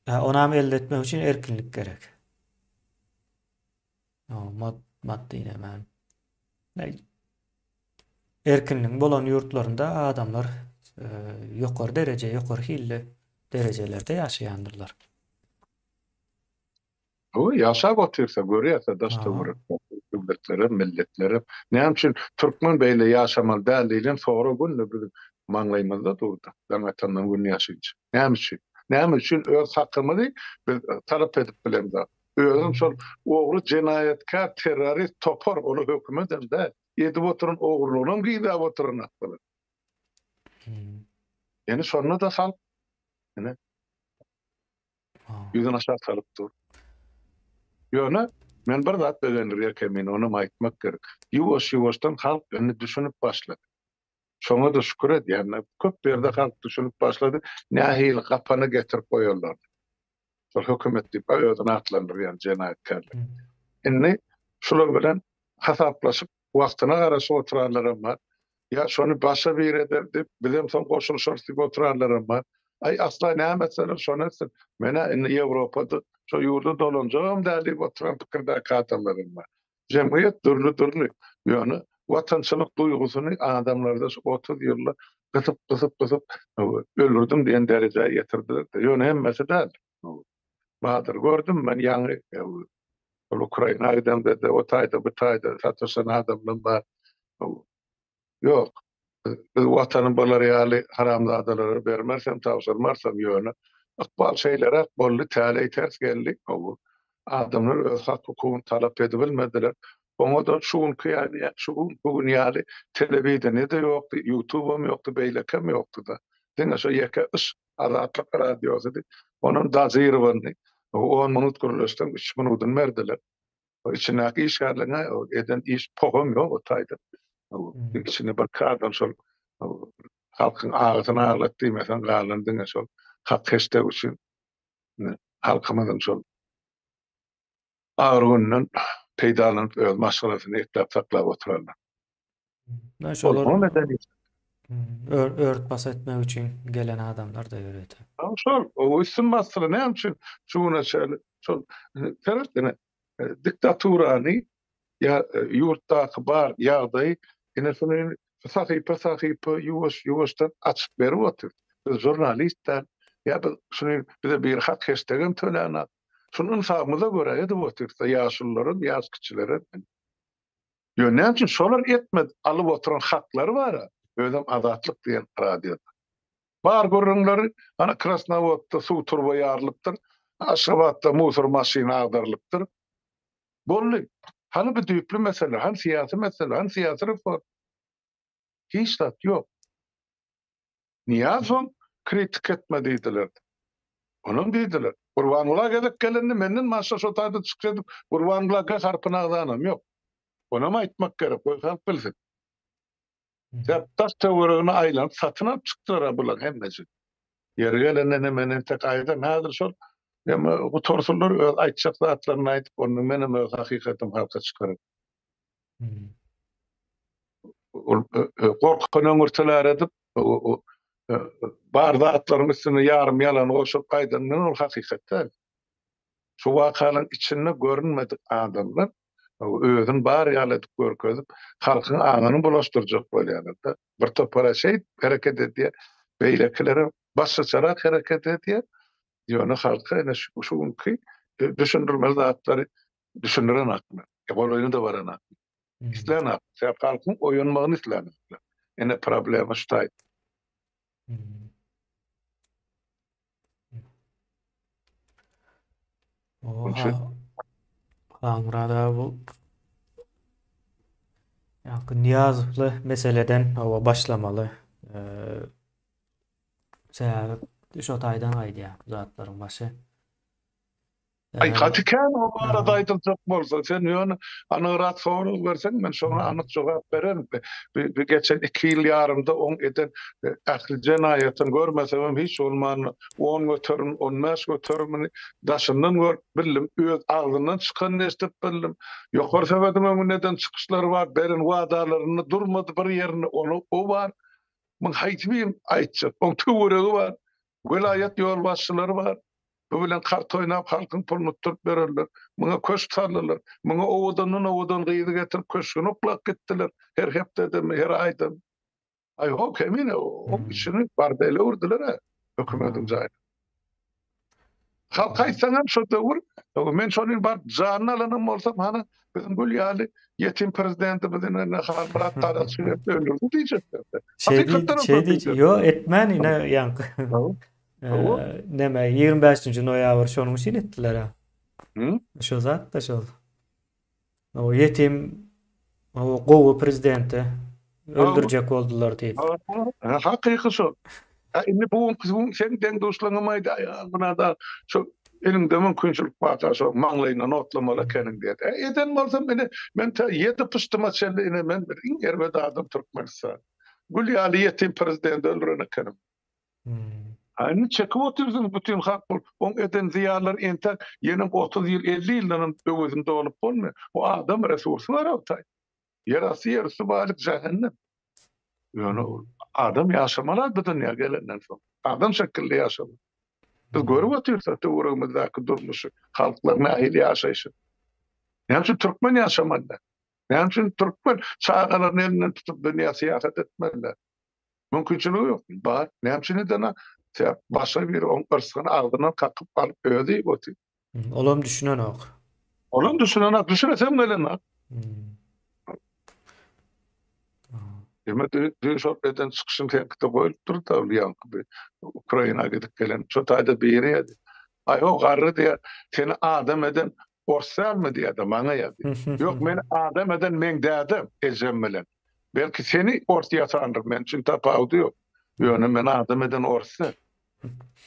Onam elde etmek üçin erkinlik gerek. Maddi neme. Erkinlik bolan ýurtlarynda adamlar ýokary derece, ýokary hilli derejelerde ýaşaýandyrlar. O yaşa batırsa görüyorsa daşta vurur. Devletlere, milletlere. Ne için Türkmen beyle yaşamalı değerliyle sonra günle bir manlaymazda durdu. Zannetandan günü yaşayınca. Ne için öz hakkımı değil, talep edip bilem de. Özüm sonra oğlu cinayetkar, terörist, topar onu hükümeden de yedip oturun oğlunun giydi oturun akıllı. Yani sonra da sal. Yani yüzün aşağı salıp dur. Ýöne men bir zat begendir ekemin, onu aýtmak gerek. Ýuwaş-ýuwaşdan halk öňe düşünüp başlady. Şoňa da şükür edýär. Köp berde halk düşünüp başlady. Nähili gapany getirip goýarlar. Şol hökümet diýip öýden atlandyrýan jenaýetkarlar. Indi şular bilen hasaplaşyp wagtyna garaşyp oturarlar var. Ya şonu başa bir ederdi, bizim son goşulşarsyp oturarlar var. Ay asla näme mesele şonasın. Mena Ýewropada şu ýurda dolanjam däli oturan pikirde kadamlarym var. Jemgyýet durly ýöne watançylyk duýgusyny adamlarda 30 ýyllar gysyp öldürdüm diýen derejeje ýetirdiler. Ýöne hemmesi däl. Bahadır gördüm ben ýaňy Ukraina gidende de o taýda bu taýda satyrsan adamlar bar. Yok. Biz watanyň bolary ýaly haramzadalara bermersem, tawsyrmarsam ýöne akbal şeylere bolly täle ters geldi. O adamlar öz hak hukukyny talap edip bilmediler. Oňa da bugün ýaly telewizionyny da ýokdy, YouTube'um ýokdy, beýlekem ýokdy da. Diňe şo ýeke iş Azatlyk radiosy. Onun dazyrywyny 10 minut gürleşden 3 minutdan berdiler. O içindäki işgärliňe eden iş pohum ýok o taýda. İçine bir kadam şol halkyň ağzına ağlatdy, mesela galandyň şol hak heste üçin halkymyzyň şol ağrygyndan peýdalanyp öz maşgalasyny etlep saklap oturarlar. Ben şolar Bolmagy medeniyet. örtbas etmek için gelen adamlar da ýöret. Şol, o isim masala näme üçin şuna şöyle şol teretine diktaturany ya yurtdaky bar ýagdaý ine şunu sahypa ýuwaşdan açyp berip otur. Biz jurnalistler ya biz şunu bize bir hak hashtag'im töläna. Şunun sağımıza göre edip otursa ýaşyllaryň, ýaşkyçylaryň näme üçin şolar etmedi alyp oturan haklary bar. Özüm azatlyk diýen radio. Bar görüňleri ana Krasnovodda suw turba ýarylypdyr. Aşgabatda musor maşyna agdarylypdyr. Bolly. Hany bir düýpli mesele, hany syýasy mesele, hany syýasy reform. Hiç zat ýok. Niýe kritik etme diýdiler. Onuň diýdiler. Gurbanula gelip gelende menden maşa şo taýda çykdy. Gurbanulaga harpyna agdanam ýok. Onam aýtmak gerek, o halk bilsin. Taş töweregine aýlanyp satyna çykdylar bular hemmesi. Ýeri gelende menen tek aýdan häzir şol bu torsullar öz aýtjak zatlaryny aýtyp onu menem öz hakykatym halka çykaryp. Gorkuny öňürteler edip bar zatlaryň üstüne ýarym ýalan goşup aýdandan ol hakykatda. Şu wakalyň içinde görünmedik adamlar özün bar ýaly edip görkezip halkyň aňyny bulaşdyrjak bolýarlar. Bir topara şey hereket edýär. Beýlekilere başçarak hareket edýär. Ýöne halka ene şuňky düşündirmeli zatlary düşündiren akmy. Bol oýunda baran akmy. İslen akmy. Sebäp halkyň oýunmagyny islämez. Ene problema şutaj. Hangrada bu niyazly meseleden o başlamaly. Sebäp şo taýdan aýdýar zatlaryň başy. Ay hatikan o arada aýdyljak bolsa sen ýöne anyrat soru berseň men şoňa anyk jogap bererim. Bir geçen 2 ýyl ýarymda oň eden ähli jenaýatyny görmesem hiç bolmany 10 götürün 15 götürmini daşyndan gör bildim öz agzyndan çykan nesip bildim. Ýokary sebädime neden çykyşlary bar beren wadalaryny durmady bir ýerine onu o bar. Men haýtmym aýtjak. Oň töweregi bar. Vilayet ýol başçylary bar. Bu bilen kart oynap halkyň pulunu tutup bererler. Muňa köş tarlarlar. Muňa owadan gyýdy getirip köşüni oplap gitdiler. Her hepdem, her aýdam. Ay hok emine o işini bardele urdular ha. Hökümetiň jaýy. Halk aýtsaňam şo döwür. Men şonuň bar janyny alanam bolsam hany bizim gül ýaly yetim prezidentimiziň halbrat taraşy öldürdi diýjekler. Şey yo etmän ine ýanky. Neme 25-nji noýabr şonuň üçin etdiler ha. Şo zat da şol. O yetim o gowy prezidenti öldürjek boldular diýip. Hakyky şo. Indi bu sen deň dostlaňymaýdy buna da şo elinde mümkinçilik bar şo maňlaýyna notlamaly kenin diýdi. Eden bolsam men ta 7 pystyma çeldi men bir iňerbe adam Türkmenistan. Gül ýaly yetim prezident öldürene kenim. Aynı çekip otursun bütün halk bol. On eden ziyarlar ente yenim 30 ýyl 50 ýyldan özünde olup bolmy? O adam resursy var awtay. Ýerasy ýersi balyk cehennem. Ýöne adam ýaşamalar bu dünýä gelenden soň. Adam şekilli ýaşamaly. Biz görüp otursak töweregimizde durmuşy halklar nähili ýaşaýşy. Näme üçin türkmen ýaşamanlar? Näme üçin türkmen çağalaryny elinden tutup dünýä syýasat etmeliler? Mümkinçiligi ýok. Bar, näme üçin edena başa bir onparsyn aldyna kakyp alyp öýdi goty. Olam düşünen ok. Olam düşünen ok, düşünesem gelen ok. Demek şol eden çykyşyň tenkide goýup durdy ýa-da Ukraina gidip gelen şo taýda biri edi. Ay o garry diýär, seni adam eden orsalmy diýär da maňa ýa. Ýok meni adam eden men dädim ejem bilen. Belki seni ortaya atandyr men üçin tapawdy ýok. Ýöne men adam eden orsa.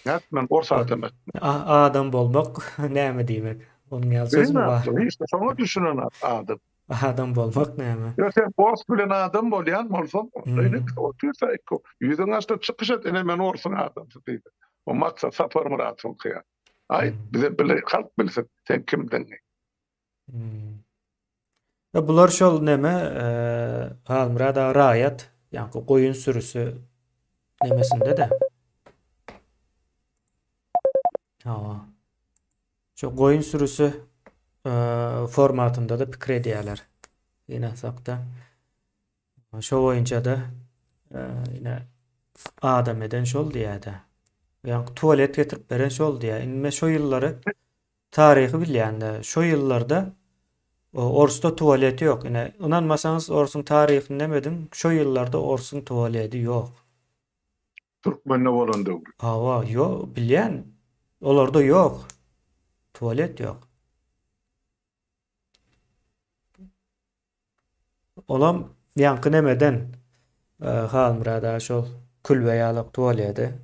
Näet men orsa adam. Adam bolmak näme diýmek? Onuň ýaly sözü bar. İşte şoňa düşünen adam. Adam bolmak näme? Ýa sen ors bilen adam bolýan bolsam, otursa ýüzüň açda çykyş et, men orsun adam diýdi. O maksat Sapar Murat Tunqya. Ay, Hmm. bize bile halk bilsin. Sen kimden? Hmm. Ya bular şol neme halmyrada raýat, ýa-ni goýun sürüsü nemesinde de. Ha. Şu goýun sürüsü formatynda da pikir edýärler. Ýene sakda. Şo boýunça da ýine adam eden şol diýär-de. Ýa-ni tualet getirip beren şol diýär. Inme şo ýyllary taryhy bilýände, şo ýyllarda Ors'ta tuvaleti yok. Yine inanmasanız Ors'un tarihini demedim. Şu yıllarda Ors'un tuvaleti yok. Türkmenle bolan döwür. Hava yok. Bilyen. Olarda yok. Tuvalet yok. Olam yankı nemeden halmırada şol külbeyalık tuvaleti.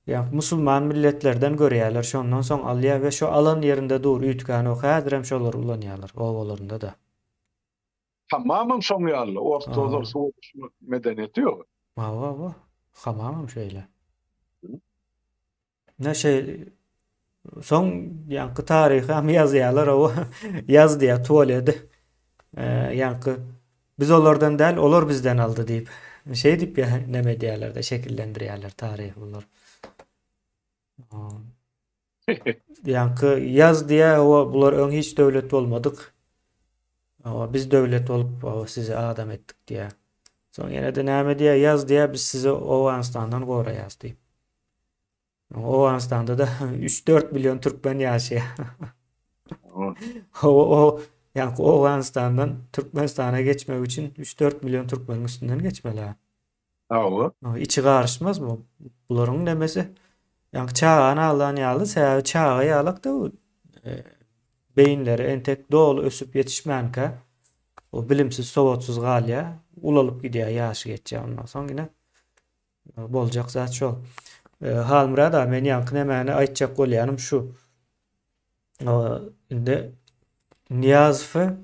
Yani Musulman milletlerden görýärler. Şondan soň alýar ve şu alan yerinde dur üýtgän o häzirem şolar ulanýarlar. Owalarynda da. Tamamen soňýarly. Aa, Ortada soňy medeniyeti yok. Hava. Hamamam şeýle. Ne şey son yankı tarihi hem yazıyalar o yaz diye tuvalede yankı biz onlardan değil olur bizden aldı deyip şey deyip ya ne medyalarda şekillendiriyorlar tarihi bunlar. Aa, Yankı yaz diye o bular ön hiç devlet olmadık. Ama biz devlet olup sizi adam ettik diye. Son yine de ne diye yaz diye biz sizi Oğuzhanistan'dan gora yaz deyip. Oğuzhanistan'da da 3-4 milyon Türkmen yaşıyor. O yani Oğuzhanistan'dan Türkmenistan'a geçmek için 3-4 milyon Türkmen'in üstünden geçmeli. Awa. İçi karışmaz mı? Bunların demesi. Yani çağına alan yalı, çağa yalak da o beyinleri entek doğulu ösüp yetişmenke o bilimsiz, sovatsız galya ulalıp gidiyor, yaşı geçiyor ondan sonra yine bolacak zat şol. Halmıra da men yankı nemeni aytjak bolýanym şu. Inde Niyazov'u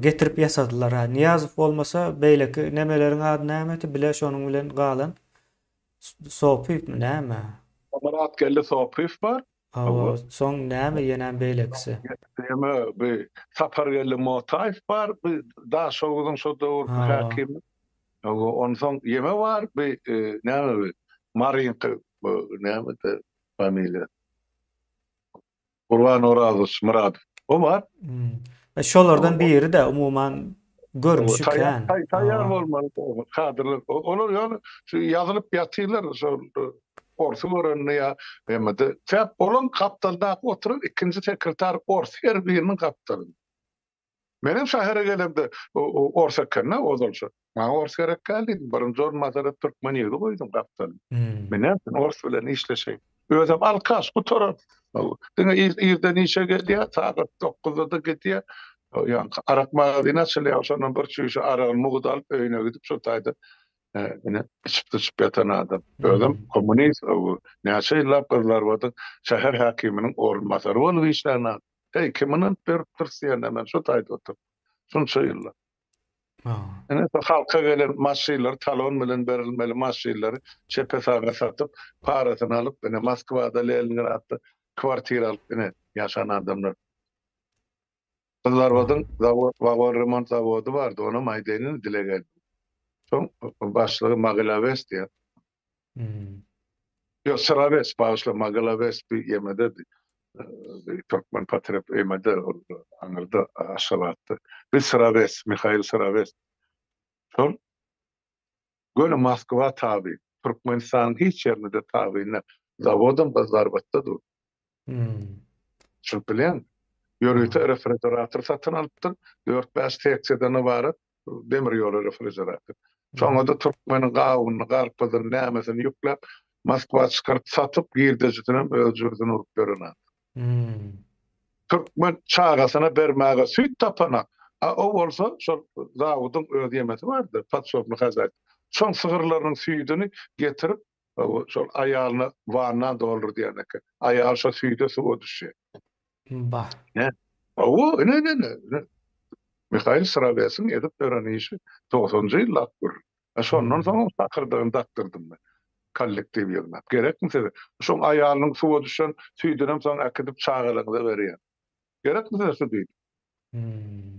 getirip yasadılar. Ha. Niyazov olmasa beýleki nemelerin ady näme bile şonuň bilen galan sopyp mı näme? Amarat geldi sopyf bar. Awa soň näme ýenen beýlekisi. Ýeme bir sapar geldi Motayf bar. Bir da şoğudun şu dowr Ha. hakim. Ondan soň ýeme var. Bir näme bir Marin näme de familya. Kurban Orazov Murad. O var. Şolardan biri de umuman görmüşük Tayyar ha. olmalı. Kadrlar. Olur yani şu yazılıp yatıyorlar. Orsu oranını ya. Memede. Fiyat olan kaptalda oturur. İkinci sekreter Orsu her birinin kaptalı. Benim şahara gelemde Orsu kanna o olsa. Ma Orsu gerek geldi. Birinci olmasa Türkmeniye'de koydum kaptalı. Benim Orsu bilen işleşeyim. Özüm alkas bu taraf. Dine irden işe geldi ya. Saat 9'da da gidiyor. Yani Arak mağazına çalıyor. Sonra bir çüşü Arak'ın Muğdal öyüne gidip sotaydı. Yine içip yatan adam. Özüm komünist. Ne şeyler kızlar vardı. Şehir hakiminin olmasarı olu işlerine. Kiminin bir tırsıyan hemen sotaydı otur. Son şeyler. Yani halka gelen masaylar, talon bilen verilmeli masayları çepe sağa satıp parasını alıp yine Moskva'da Leningrad'da kvartir alıp yine yaşayan adamlar. Kızlarvadın vagon remont zavodu vardı. Ona maydenini dile geldi. Son başlığı Maglaves diye. Yok Sıraves, başlığı Maglaves bir yemede Türkmen Patriot yemede anırdı aşağılattı. Bir Sıraves, Mikhail Sıraves. Son Gönü Moskva tabi. Türkmenistan'ın hiç yerinde tabiine zavodun bazarbatta dur. Şunu bilen. Yörüte refrigeratör satın alıptın. 4-5 tekseden ibaret demir yolu refrigeratör. Sonra da Türkmenin gavunu, garpıdın, nämesini yüklep Moskva çıkarıp satıp girdecitinin özcürdün urup görünen. Türkmen çağasına bermäge süt tapana. O olsa şol zavodun ödemesi vardı. Patsovnu hazret. Son sığırlarının süydünü getirip şol ayağını vandan doldur diyenek. Ayağı şol süyde su düşüyor. Bah. Ne? Ne. Mikhail Sıraves'in edip veren işi 90. yıllar görür. Sondan sonra takırdığını taktırdım ben. kollektiv ýygnak. Gerekmi size? Şoň aýalynyň suwa düşen süýdünem soň akıdyp çagalyňda berýär. Gerekmi size şu diýip? Hmm.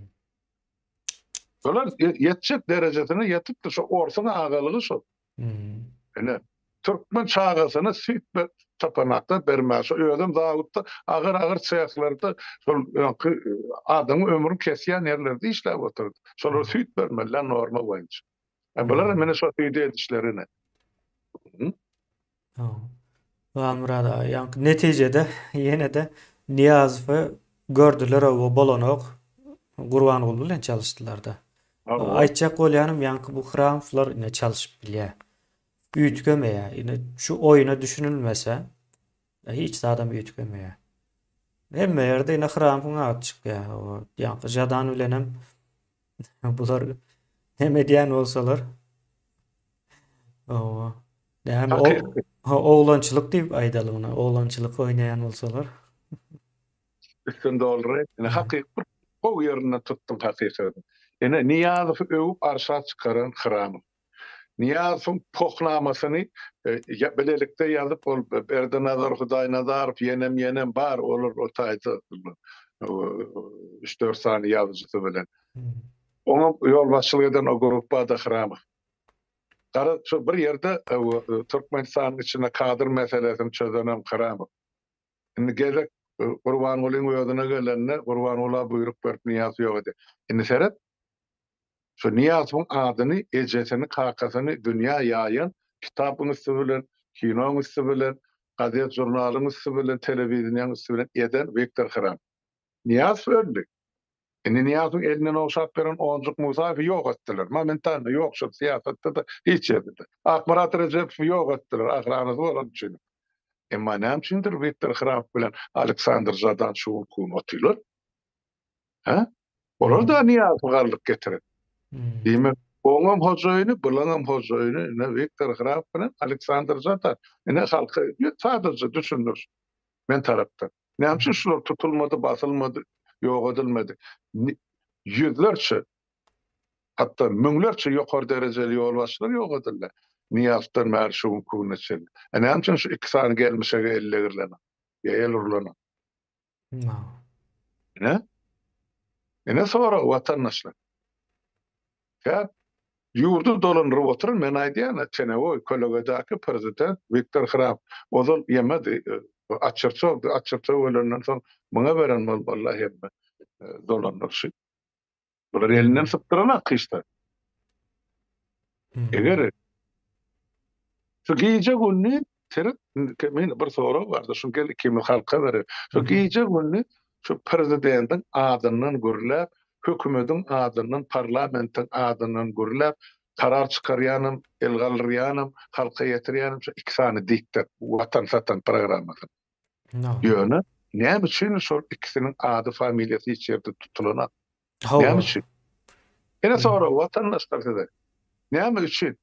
Olar yetjek derejesine yetipdir şu orsaň agalygy şu. Hmm. Ene türkmen çagasyna süýt tapanakda bermäşi özüm Dawudda agyr çaýaklarda şol adamı ömrüni kesýän ýerlerde işläp oturdy. Şolar süýt bermeler norma boýunça. Bular mene şu süýt edişlerini. Murad ağa, yani neticede yine de Niyazov'u gördüler o bolonok Gurbanogul bilen çalıştılar da. Aýtjak bolýanym ýanky bu Hramowlar ine çalışyp bilýär. Üýtgemeýär. Ine şu oýuna düşünülmese hiç de adam üýtgemeýär. Hemme ýerde ine Hramowyň aty çykýar. O ýanky jadan bilenem bular hemme diýen bolsalar. O näme oğlançylyk diýip aýdalygyna, oğlançylyk oýnaýan bolsalar. Üstünde olur. Yani hakik o yerine tuttum hakikaten. Yani Niyazov övüp arşa çıkaran Hramov. Niyazov'un pohlamasını belelikte yazıp ol Erdenazar Hudaynazarov yenem bar olur o taytı 3-4 saniye yazıcısı bilen. Onu yol başçılık eden o gruppa da Hramov. Şu bir yerde Türkmenistan'ın içinde kadir meselesini çözenem Hramov. Şimdi gezek Gurbanogul'un öýüne gelenine Gurbanogul'a buyruk berip Niyaz ýok edi. Indi seret şu Niyazowyň adyny, ejesini, kakasyny dünýä ýaýan kitabyň üstü bilen, kinoň üstü bilen, gazet jurnalyň üstü bilen, telewizioniýaň üstü bilen eden Viktor Hram. Niyaz öldü. Indi Niyazowyň elinden oşap beren Onjuk Musaýew ýok etdiler. Momentalny ýok şu siýasatda da hiç ýerde. Akmarat Rejepow ýok etdiler. Ahranyzy bolan üçin. Emma näme üçindir Viktor Hram bilen Aleksandr Jadan şu hukum otylar? Ha? Olar da Niýazow garlyk getirir. Diýme, oňam hojaýyny, bulaňam hojaýyny, ne Viktor Hram bilen Aleksandr Jadan. Ene halky sadyrja düşünür. Men tarapdan. Näme üçin şular tutulmady, basylmady, ýok edilmedi. Yüzlerçe hatta müňlerçe ýokary derejeli ýolbaşçylar ýok edildi. Niyazdan mär şu hukumy çel. Näme üçin şu iki sany gelmişe ellegirlen. Ýel urlana. Ne? Ene sonra watandaşlar. Ya ýurdu dolandyryp oturan men aýdýan çene o kolegadaky prezident Viktor Hram ozal ýemedi. Açyrçok ölenden soň muňa beren bol wallahi hemme dolandyrsy. Bular elinden sypdyrana kyşdy. Eger şu gije günni terip men bir soru bardy. Şu gel kimi halka berer. Şu gije günni şu prezidentin adynyň gürläp, hökümetiň adynyň, parlamentiň adynyň gürläp karar çykarýanym, el galrýanym, halka ýetirýanym şu iki sany diktat watan satan programmasy. Ýöne näme üçin şol ikisiniň ady familiýasy içeride tutulana? Näme üçin? Ene sonra watandaşlar dedi. Näme üçin?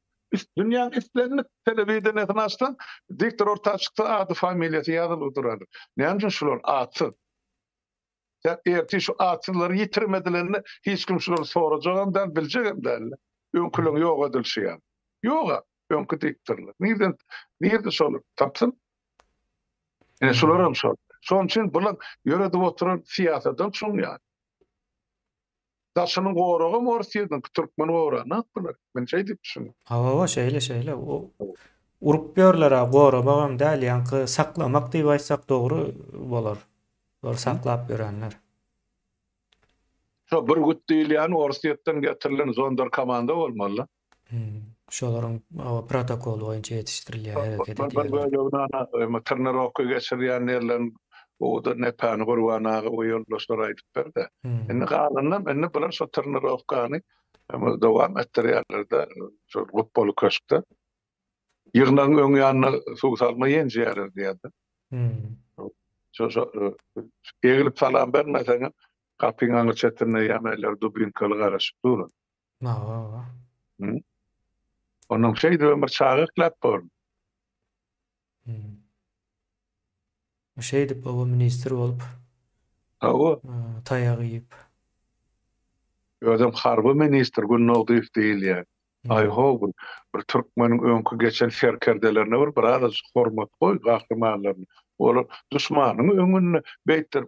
Dünýäň islerini telewizionyna etnasdan diktor ortağa çyksa ady familiýasy ýazylyp durar. Näme üçin şolar atsy? Erti şu atçylary ýitirmedilerini hiç kim şolary sorajagam da biljegem däl. Öňküleň ýok edilşýär. Ýoga, öňkü diktorlar. Nirde şolar tapsyn? Ene şolaram şol. Şoň üçin bular ýöredip oturan siýasatdan şoň ýa. Daşynyň goragy morsiýedin, türkmen gorana bular. Men şeýdip düşündim. Şeýle. O urup berler gora bagam däl ýanky saklamak diýip aýtsak dogry bolar. Ol saklap görenler. Şu bir gütdiýilýän Orsiýetden getirilen zondar komanda bolmaly. Şolaryň protokol boýunça ýetişdirilýär hereket edýär. Böyle tırnaroky geçirýän ýerlerin o da nepany Gurbanagy o ýoldaşlar aýdyp berdi. Indi galandan indi bular şu tırnarokany dowam etdirýärler şu futbol köşkde. Ýygnaň öň ýanyna suw salma ýenjýär diýdi. Egilip salam bermeseňem kapyň aňy çetine ýameler dubinkaly garaşyp durur. Onuň şeýdi ömür çagyklap bor. Şeýdi baba ministr bolup. Taýagy ýyp. Özüm harby ministr Gunnawdyýew diýilýär. Ay howul bir türkmeniň öňkü geçen serkerdelerine biraz hormat goý gahrmanlaryny. Olar duşmanyň öňüne beýtir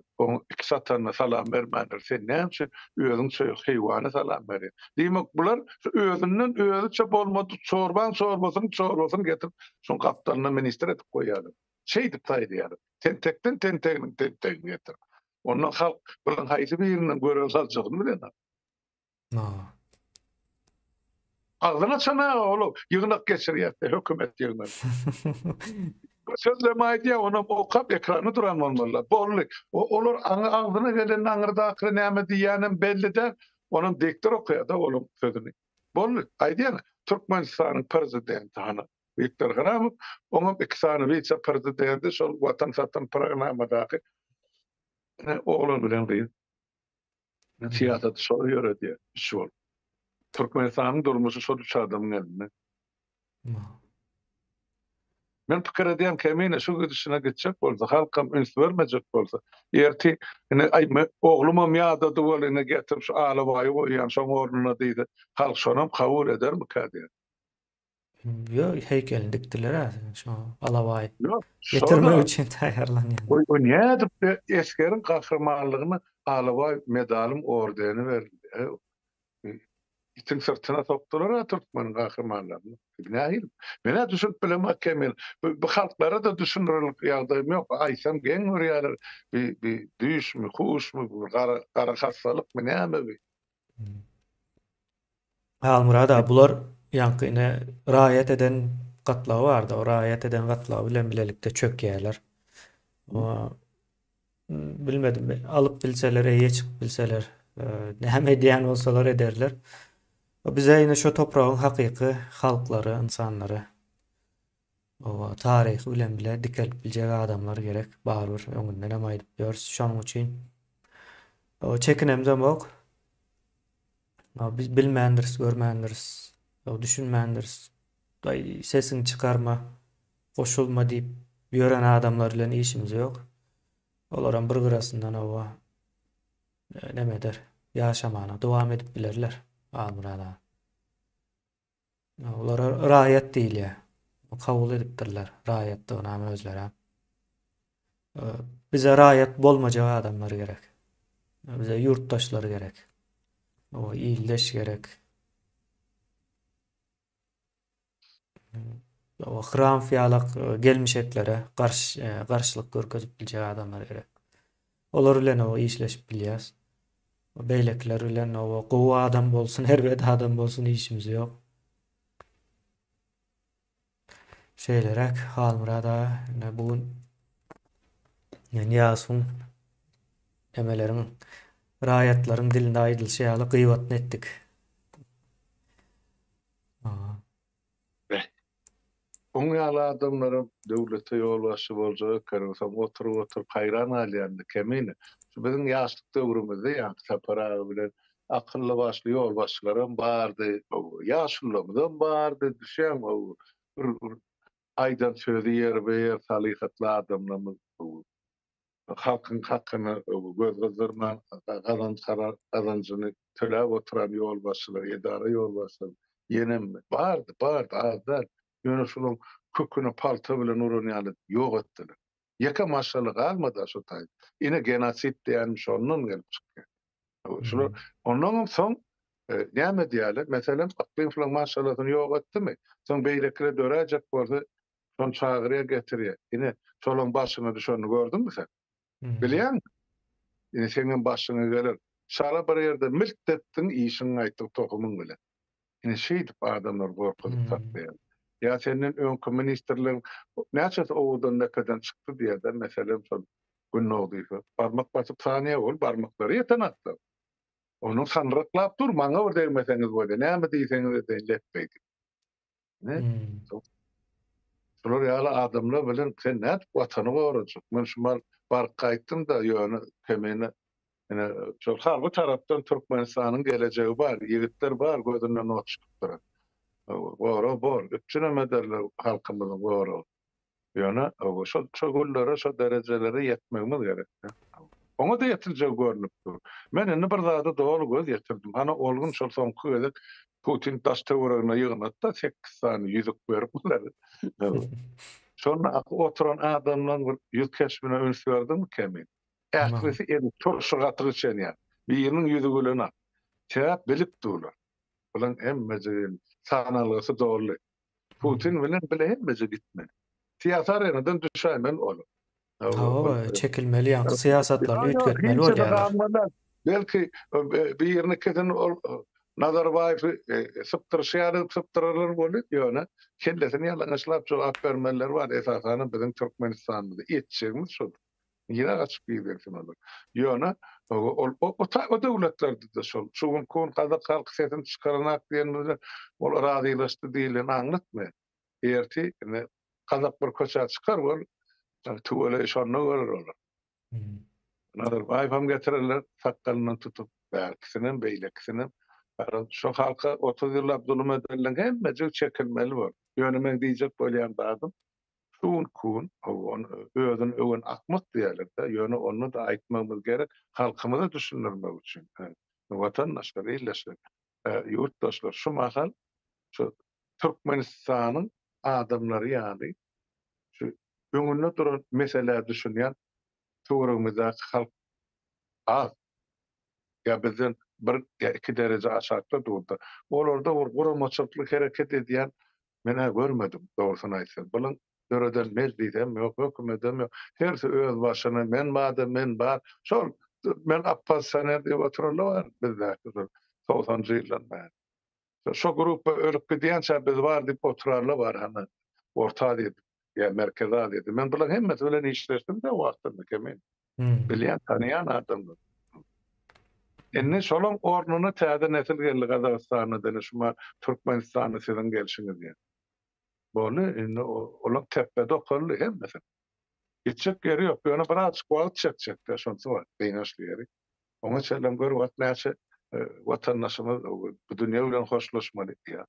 iki satanyna salam bermäler. Sen näçe özüň şeý heýwany salam berýär. Diýmek bular özünden özüçe bolmady çorbasyny getirip şoň kapdanyna minister etip goýýarlar. Şeýdip taýdýar. Tentekden getir. Ondan halk bilen haýsy birinden görel saljagyny bilenler. No. Ağzına çana oğlum. Yığınak geçiriyet hükümet yığınak. Sözleme aýdýar ona okap ekrany duran bolmaly. Bolly. Olar ağzına gelen aňyrda akry näme diýänem belli de onuň dektor okuyada oğlum sözüni. Bolly. Aýdýar Türkmenistanyň prezidenti hana Viktor Garamow onuň iki sany vice-prezidenti şol Watan Satan programmadaky oğlan bilen gyň. Siýasat şol ýöredýär. Şol. Türkmenistanyň durmuşy şol üç adamyň elinde. No. Men pikir edýän kemine şu gidişine gitjek bolsa, halkam üns bermejek bolsa, erti ay oglumam ýa-da dowladyna getirip şu alabaýy goýýan şoň ornuna diýdi. Halk şonam kabul edermi kädiýär? Yo, heykelini dikdiler ha. Şu alabaýy Ýok, getirmek şoňa üçin taýýarlanýan. o nädip eskeriň gahrmanlygyny alabaýy medalym ordeni berdi. İtin sırtına soktular ha Türkmen gahrmanlaryny. Nähil? Mene düşünüp bilemek kemel. Bu halklara da düşünürlik ýagdaýym ýok. Aýsam geň görýärler. Bir düşmü, huşmy, gara hassalyk mı näme bi? Almurad abi, bular ýankyny raýat eden gatlawy bardy. O raýat eden gatlawy bilen bilelikde çökýärler. O bilmedim, alıp bilseler, eýe çykyp bilseler, näme diýen bolsalar ederler. O bize ýine şo topragyň hakyky halklary, insanlary, o taryhy bilen bile dikelip biljek adamlar gerek. Barbyr öňünden hem aýdyp ýörüş. Şonuň üçin o çekinemden bok. Biz bilmändiris, görmändiris, düşünmändiris. Daý sesini çykarma, goşulma diýip ýören adamlar bilen işimiz ýok. Olaram bir gyrasyndan owa nemeder, ýaşamana dowam edip bilerler. Almurada. Olar raýat diýilýär. Kabul edipdirler raýatdygyny hem özleri. Bize raýat bolmajak adamlar gerek. Bize yurtdaşlar gerek. O iýildeş gerek. O hram fiýalak gelmişetlere garşylyk görkezip biljek adamlar gerek. Olar bilen o işleşip bilýäs. O beýlekler bilen o gowy adam bolsun, herbet adam bolsun işimiz ýok. Şeýlerek Almurada bugün ýasyň emeleriň raýatlaryň dilinde aýdylşy ýaly gıýbatny etdik. Oň ýaly adamlara döwlete ýolbaşy boljak, karasam oturup haýran alýandy kemine. Şu biziň ýaşlyk döwrümizde ýa-da sapara bilen akylly başly ýolbaşçylarym bardy. Ýaşlylygdan bardy, düşen o aýdan sözi ýer salyhatly adamlarymyz halkyň hakyny göz gyzdyrman, gazançyny töläp oturan ýolbaşçylar, edara ýolbaşçylar ýenem bardy, azar. Ýöne şolaň köküne palta bilen uranýaly ýok etdiler. Ýeka maşaly galmady şu taý. Ine genosit diýenmiş ondan gelip çykdy. Şular ondan soň näme diýerler? Meselem aklyň filan maşalasyny ýok etdimi? Soň beýlekle döräjek bolsa, soň çagyrya getirýär. Ine şolaň başyna düşeni gördünmi sen? Bilýän? Ine seňin başyna gelir. Şara bir ýerde miltetdiň işini aýtyp tokumyň bilen. Ine şeýdip adamlar gorkup takdyr. Ya senin öňkü ministrligiň näçe owdan nekadan çykdy diýerler. Meselem şol Günnowdyýy. Barmak basyp saniýe bol, barmaklary ýeten atdy. Onu sanraklap dur, maňa bir degmeseňiz boldy. Näme diýseňiz deýlepmeýdi. Ne? Şolar ýaly adamlar bilen sen näp watany gorajak. Men şumal bark gaýtdym da ýöne kemene şol harby tarapdan Türkmenistanyň gelejegi bar, ýigitler bar, gözünden ot çykyp durar. Bor, üçüne mederler halkymyzyň bor. Ýöne şo golllara, şo derejelere ýetmegimiz gerek. Oňa da ýetiljek görnüpdir. Men indi bir zada dogry göz ýetirdim. Hana olgun şol soňky gezek Putin daş töweregine ýygnatda 8 sany ýüzük berip bolary. Şonu oturan adamdan bir ýüz kesbine öňs berdim kemin. Mao. Ähirisi edi turşy gatyr içenýär. Biriniň ýüzü gülena. Täp bilip durlar. Bulan emmejin sanalygy dogry. Putin bilen bile hemmece gitmedi. Tiyatr ýerden düşämen ol. Hawa çekilmeli ýa syýasatlaryny üýtgetmeli bolýarlar. Belki bir ýerine keten ol Nazarbayew syptyrşýar bolup ýöne kellesini ýalaňyşlap jogap bermeler bar. Esasany biziň Türkmenistanda etjegimiz şu. Ýene gaçyp gidersin olar. Ýöne o döwletlerde de şol. Şuň kon Kazak halky sesin çykaranak diýenler ol razylaşdy diýilen aňlatma. Erti Kazak bir köçä çykar bol. Tuwala şonu görür olar. Nazarbayew hem getirirler sakalından tutup belkisinin beýlekisinin şu halka 30 ýyllap zulüm edilen hemmece çekilmeli bol. Ýöne diýjek bolýan bazym şuň kun özüni öwün akmak diýerler-de ýöne onu da aýtmamyz gerek halkymyza düşündirmek üçin. Watandaşlar ýerleşik ýurtdaşlar şu mahal şu Türkmenistanyň adamlary ýani şu öňünde duran mesele düşünýän töweregimizde halk az ya bizden bir iki derece aşağıda durdu. Olarda guramaçylyk hereket edýän mene görmedim dogrusyny aýtsam. Bulan döreden mezdiýem ýok, hökümetem ýok. Hersi öz başyna men madem men bar. Şol men Abbas Saner diýip oturarlar var bizde. 90-njy ýyllar. Şo grupa ölüp gidýänçä biz bar diýip oturarlar var hana. Orta diýip ya merkeze diýdi. Men bulan hemmesi bilen işleşdim de wagtynda kemen. Bilýän tanıyan adamlar. Enne şolun ornuny täze nesil geldi Gazagystana dene şuma Türkmenistana sizin gelişiňiz diýen. Bonu indi olar tepede okurly hemmesi. Gitjek geri ýok. Ýöne biraz wagt çekjekler şonsa var. Beýnaşlyary. Oňa çelem gör wagt näçe watandaşymyz bu dünýä bilen hoşlaşmaly diýär.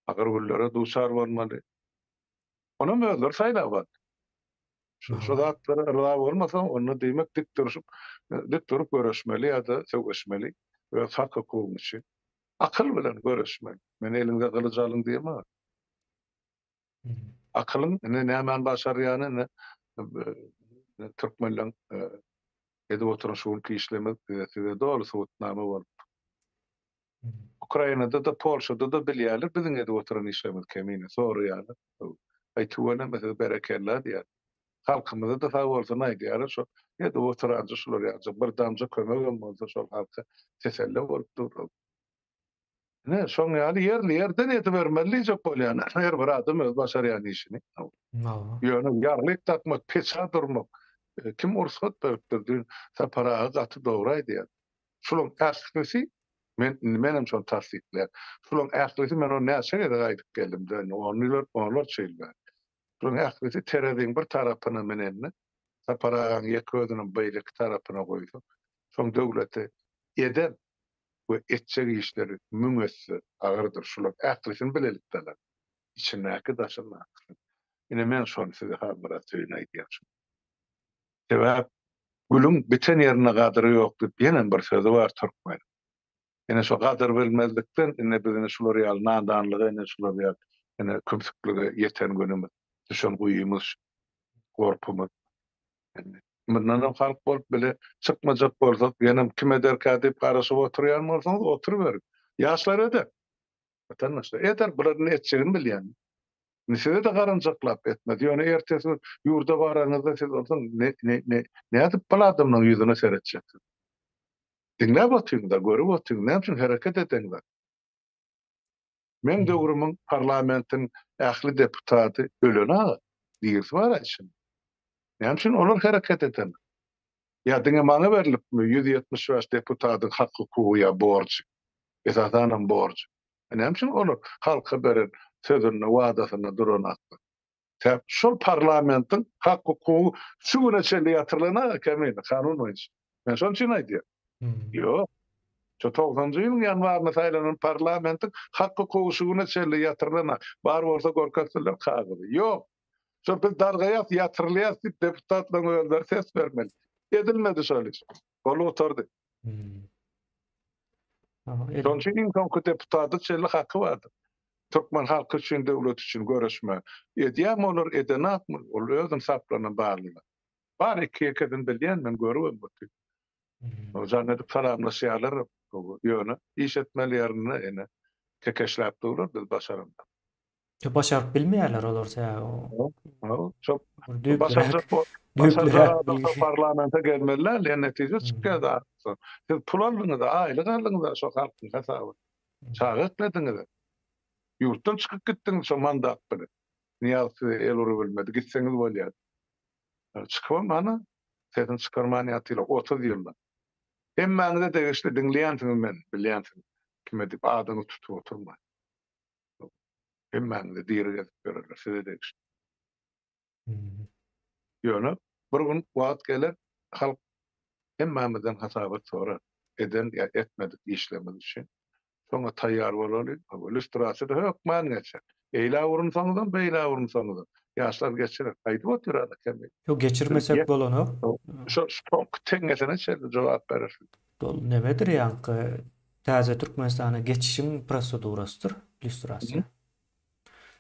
Agar gulllara duşar bolmaly. Ona möller saýlap. Şu zatlara rıza olmasa onu demek dik durup görüşmeli ya da söwleşmeli ve fark hukuky üçin akyl bilen görüşmeli. Men elinde kılıcalyň diýemem. Akylyň näme başarýany Türkmenler edip oturan şu ülke işlemek diýse dogry sowatnama bol. Ukrainada da Polşada da bilýärler biziň edip oturan işlemek kemine soraýarlar. Aýtýarlar mesela berekella diýär. Halkymyza da sag bolsun aýdýar şo. Ýa-da oturanjy şular ýa-da bir damja kömegem bolsa şol halka teselli bolup durur. Ne şoň ýaly ýerden etip bermeli jok bolýan. Her bir adam öz başarýan işini. Ýöne ýarlyk takmak, peça durmak. Kim ursat beripdir, separa gaty dogry aýdýar. Şolun äslisi menem şol tasdikler. Şolun äslisi men onu näçe ýere gaýdyp geldim. Onlar çeýler. Şolun äslisi terediň bir tarapyna menenni separagan ýeki özüniň beýlik tarapyna goýdy. Şoň döwleti eden we etjek işleri müňesi agyrdyr. Şolak ählisini bilelikdiler. İçindäki daşyna. Ine men şonu size habara söýleýär. Sebäp gülüm biten ýerine gadyry ýok diýip ýene bir sözi bar Türkmen. Ine şo gadyr bilmezlikden ine bizini şular ýaly nadanlygy ine şular ýaly ine köpsüklüge ýeten günümüz. Düşen guýymyz, gorpumyz. Bundan halk bolup bile çykmajak bolsak, ýene kime derkä diýip garaşyp oturýan bolsaňyz oturup ýaşlar eder. Vatandaşlar eder, bularni etjegini bilýän. Nisede de garanjaklap etmedi. Ýöne ertesi ýurda baraňyzda siz olsaň nädip bala adamyň ýüzüne seretjeksin. Diňläp otyňda, görüp otyň, näçe hereket edeňler. Men döwrümüň parlamentiň ähli deputaty ölene diýilse bar açyn. Näçe olar hereket eden. Ya diňe maňa berilipmi 175 deputatyň hak hukuky ýa borç. Esasanyň borç. Näçe olar halka beren sözüne, wadasyna duran şol parlamentiň hak hukuky şu güne çeli ýatyrylana kemin kanun boýunça. Men şonu üçin aýdýar. Ýok. Şu 90-njy ýylyň ýanwaryna saýlanan parlamentiň hak hukuky şu güne çeli ýatyrylana bar bolsa gorkatsylar kagydy. Ýok. Şol biz dargaýap ýatyrylýar diýip deputatlaryň özleri ses bermeli. edilmedi şol iş. Ol oturdy. Hmm. Ama Şol üçin insan deputaty çelli hakkı bardy. Türkmen halkı üçin, döwlet üçin görüşme. Edýän olur, edenakmy? Ol özüň saplanan barlygy. Bar iki ekeden bilýän men görüyorum bu. hmm. O zannedik salamlaşýarlar bu ýöne. İş etmelilerini ene kekeşläp durur biz başaramda. Başaryp bilmeýärler olursa ya, Çok düýklerek başaracak da bilgi. parlamenta gelmeliler, le netije Hmm. çıkýar da. Siz pul aldyňyz da, aýlyk aldyňyz da, şo halkyň hesaby. Çağa etmediňiz. Ýurtdan çykyp gitdiňiz şo mandat bilen. Niýe el urup bilmedi, gitseňiz bolýar. Çıkmam mana, sedin çıkarman ýatyla 30 ýylda. Hemmäňize degişli dinleýänsiňiz men, bilýänsiňiz. Kime dip adyny tutup oturma. Hemmäňize diýeri gezip bererler, size degişli. Hmm. Ýöne bir gün wagt geler, halk hemmämizden hasabat sorar. Eden ya etmedik işlemimiz için. Sonra tayyar bolalım. Lüstrasida hökman geçer. Eýle urunsaňyzdan, beýle urunsaňyzdan. Ýaşlar geçirer. Aýdyp oturarlar kemi. Yo, geçirmesek bolanok. Şo teňesine çeldi jogap berer. Dol nemedir ýanky täze Türkmenistana geçişim prosedurasydyr, illüstrasiýa.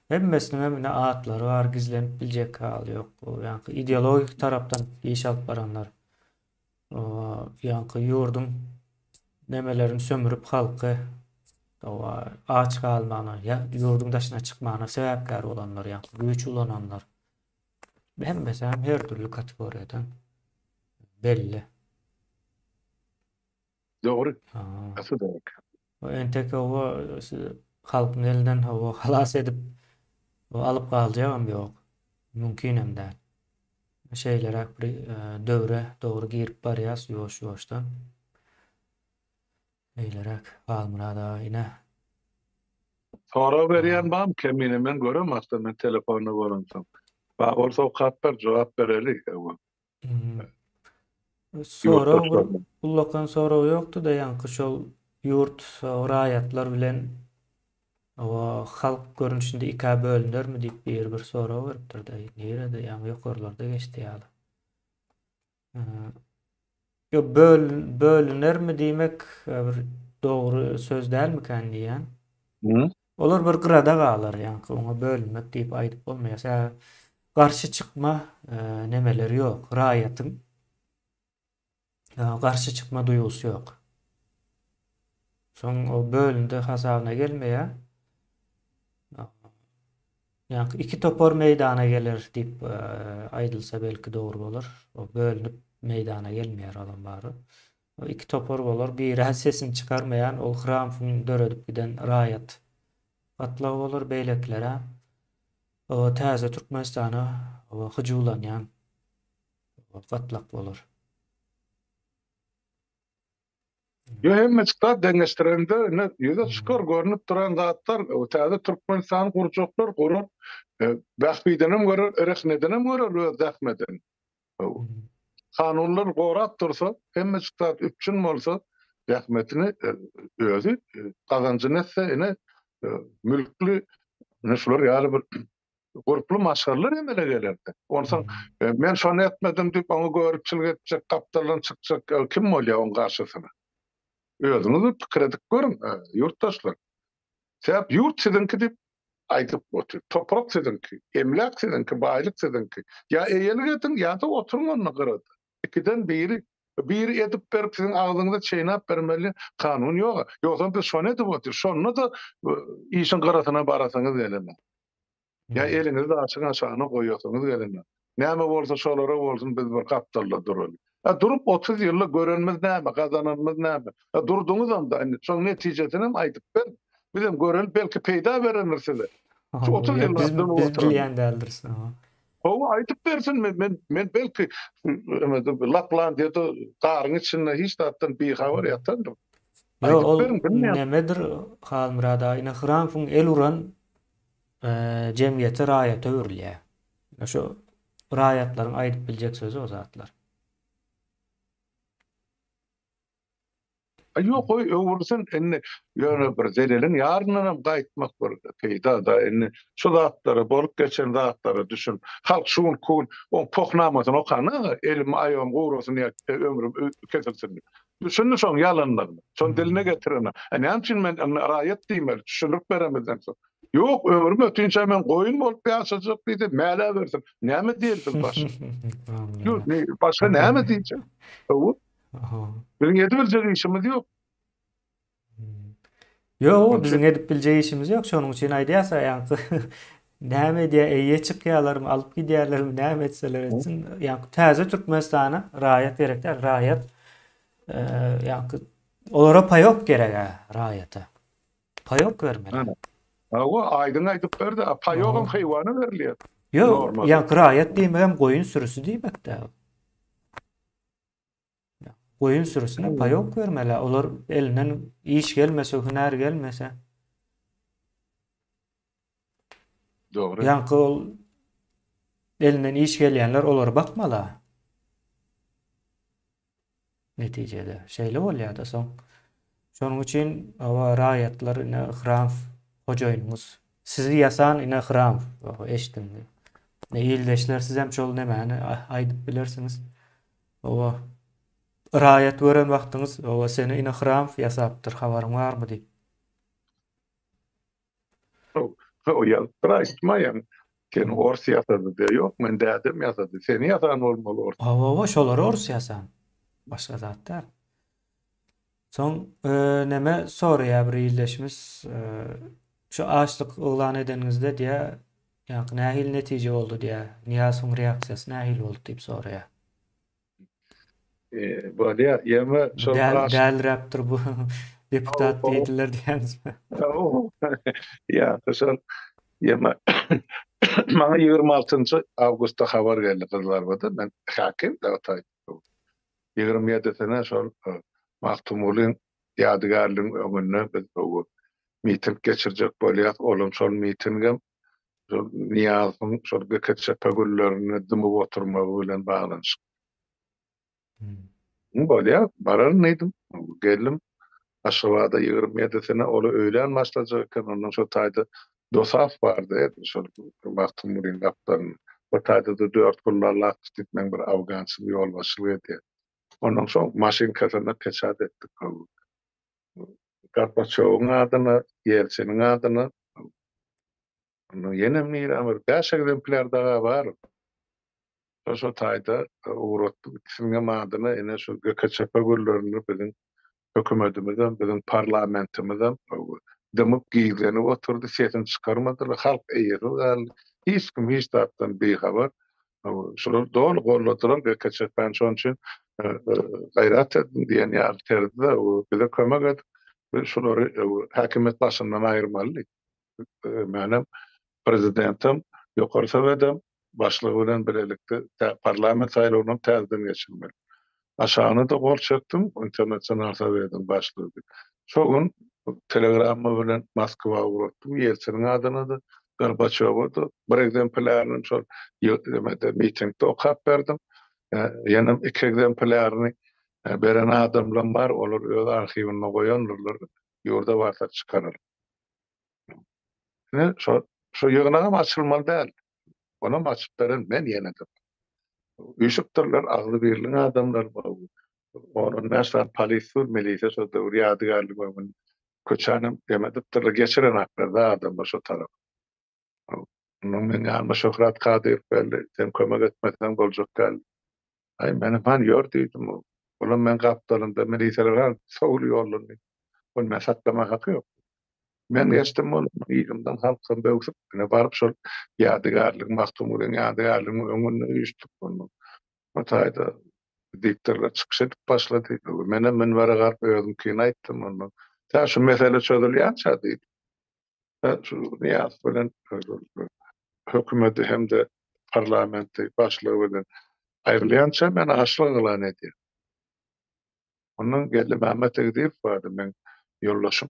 Hemmesiniň hemine atlary bar, gizlenip biljek hal ýok. Ýanky ideologik tarapdan iş alyp baranlar. Ýanky ýurdun nemelerini sömürüp halky aç kalmana, ýurdun daşyna çykmana sebäpkär bolanlar, ýanky güýç ulananlar. Hemmesi hem her türlü kategoriýadan belli. Dogry. Ha. Asy dogry. O entek halkyň elinden halas edip alyp galjagam ýok. Mümkin hem däl. Şeylere bir döwre dogry girip barýas ýoş-ýoşdan. Eýlerek galmyrada ine. Sonra berýän bam kemine men görem hasta men telefonu bolansam. Ba olsa kapper jogap bereli. Sonra ullakan sonra ýokdy da ýanky şol ýurt raýatlar bilen halk görünüşinde iki bölünürmü diýip bir sonra beripdir da nerede ýa-ni ýokarlarda geçdi ýaly. Yo bölünürmü diýmek bir dogry söz dälmiken diýen. Olar bir gyrada galar ýanky oňa bölünmek diýip aýdyp bolmaýar. Garşy çykma nemeleri ýok. Raýatyň garşy çykma duýgusy ýok. Soň o bölünde hasabyna gelmeýär. Ýanky iki topor meýdana gelir diýip aýdylsa belki dogry bolar. O bölünüp meýdana gelmeýär adam bary. O iki topor bolar, biri sesini çykarmaýan, ol hramfyň döredip giden raýat. Atlaw bolar beýleklere. O täze Türkmenistana hyjylanýan gatlak bolar. Yo hemme çıkar deňeşdirende ne ýüze şükür görünüp duran zatlar o täze Türkmenistan gurjoklar gurup bähbidenem görür, ereknedenem görür zähmeden. Kanunlar gorap dursa hemme çıkar üçin bolsa zähmetini özü kazanjyny etse ene mülkli näşler ýaly bir guruply maşgarlar emele gelerdi. Onsoň men şonu etmedim diýip oňa görüpçilik etjek, kaptalan çykjak kim bolýar oň garşysyna? Özüňiz pikir edip görün, ýurtdaşlar. Sebäp ýurt sizinki diýip aýdyp otur. Toprak sizinki, emlak sizinki, baýlyk sizinki. Ya eýelik edin, ya da oturun ony gyrady. İkiden biri edip berip sizin ağzınıza çeynap bermeli kanun ýok. Ýoksa biz şonu edip otur. Şonu da işin garasyna barasaňyz gelme. Ya elinizi açyk aşagyna goýýarsyňyz gelme. Näme bolsa şolara bolsun biz bir kapdalla duralım. Durup 30 ýylly görenmiz näme, gazananymyz näme? Durduňyz anda şoň netijesini aýdyp ber. Bizim görel belki peýda berenler size. 30 ýyldan biz bilýän däldirsin. O aýdyp bersin men belki Laplandiýada garyň içinde hiç tatdan bir habar ýatandyr. Yo, ol nemedir halmyrada ine hramfyň el uran jemgyýete raýata öwrilýär. Şo raýatlaryň aýdyp biljek sözü o zatlar. Yok o öwürsen enne ýöne bir zelelin ýarynam gaýtmak bir peýda da enne şu zatlara bolup geçen zatlara düşün. Halk şuň kun o pohnamasyny okana elim aýam gowrasyny ýa ömrüm kesilsin. Düşündi şoň ýalanlaryny. Şoň diline getirene. Näme üçin men raýat diýmeli, düşünüp beremezden soň. Yok ömrüm ötünçe men goýun bolup ýaşajak diýdi, mäle bersin. Näme diýildin başa? Yok, Anladım. başka näme diýjek? O Aha. benim ýedi biljek işimiz ýok. Yo, bizim edip bileceği işimiz yok. Şonun için aydıyasa yankı näme diye eýe çykýarlarmy, alıp gidýärlermi, näme etseler etsin. Yankı täze Türkmenistana raýat gerekler. Raýat yankı olara paýok gerek raýata. Paýok vermeli. O aydın aydıp berdi. Paýogam hyýwany berilýär. Yo, Normal. yankı raýat diýmegem goýun sürüsü diýmekde. Goýun sürüsüne paýok vermeli. Olar elinden iş gelmese, hüner gelmese. Dogry. Yankı elinden iş gelýänler olara bakmaly. Neticede şeýle bolýar da soň. Şonuň üçin awa raýatlar ine ihram hojaýynymyz. Sizi yasan ine ihram eşitdim. Ne ýyldaşlar siz hem şol nämäni aýdyp bilersiňiz. Owa raýat gören wagtyňyz owa seni ine ihram ýasapdyr, habaryň barmy diýip. O ýalypdyr Ken ors ýasady diýe ýok, men dädim ýasady. Seni ýasan bolmaly ors. Owa şolary ors ýasan. Başga zatlar. Soň näme soraýar bir ýyldaşymyz şu açlyk oglan edeniňizde diýe ýa-ni nähil netije boldy diýe, Niýasyň reaksiýasy nähil boldy diýip soraýar. Bolýar, ýeme şol Däl raptor bu deputat diýdiler diýensmi? Ya, şol ýeme maňa 26-njy awgustda habar geldi Kızlarbaýda. Men hakim da otay. 27-sine şol Mahtumulyn ýadygarlygyň öňünde biz bu miting geçirjek bolýar. Olum şol mitingem şol Niýazyň şol GKÇP güllerini dymyp oturmagy bilen baglanşyk. Bolýar, barar neydim? Geldim. Aşgabatda 27-sine ola öýlen başlajak eken ondan şol taýda Dosaf bardy, şol Mahtumulyn gapdaryny. O taýda da 4 gullarla gitmek bir awgançylyk ýolbaşçylyk etdi. Ondan soň maşinkasyna peçat etdik. Gorbaçowyň adyna, Ýeltsiniň adyna. Ýene bir 5 egzemplar daha bar. Şo taýda uğratdyk. Ikisiniň adyna ene şu GKÇP güllerini biziň hökümetimizden, biziň parlamentimizden dymyp giýlenip oturdy, sesini çykarmadylar. Halk eýeri gal. Hiç kim hiç tarapdan behabar. Şol dol golladylar GKÇP'ň şoň üçin gaýrat edin diýen ýaly terdi de bize kömek edip şolary häkimet başyndan aýyrmaly. Menem prezidentim ýokary sebedem başlygy bilen birlikde parlament saýlawynyň täzeden geçirmeli. Aşağını da gol çekdim, internasyonal sebedem başlygy. Şoň telegramma bilen Moskwa uğratdım, Ýeltsiniň adyna da Gorbaçowa da bir egzemplaryny şol ýötlemede mitingde okap berdim. Ýa-ni 2 egzemplaryny beren adamlar bar, olar öz arhiwine goýandylar. Ýurda wagtda çykarar. Şo ýygnagam açylmaly däl. Ona açyp beren men ýene de. Üşükdirler, agly birliň adamlar bar. Onun näşe polisiýa, milisiýa şo döwür ýadygarlyk bar. Köçänem demedipdir, geçiren haklarda adamlar şo tarap. Onun men ýa-ni Şöhret Kadyr belli, sen kömek etmesen boljak gal. Ay meni fan ýör diýdim. Olam men gapdalymda milisiýalar sowul ýollandy. Ol mesatlama haky ýok. Men geçdim ol ýygyňdan halkym böwsüp, ine baryp şol ýadygarlyk, Mahtumulyn ýadygarlygyny öňüne üýtüp boldy. O taýda diktorlar çykyş edip başlady. Menem minbere garp özümkini aýtdym ondan. Ta şu mesele çözülýänçä diýdim. Şu Niýaz bilen hökümeti hem de parlamenti başlygy bilen aýrylýança men aşlyk elan edýär. Ondan geldi Mehmet Egdiýew bardy men ýollaşym,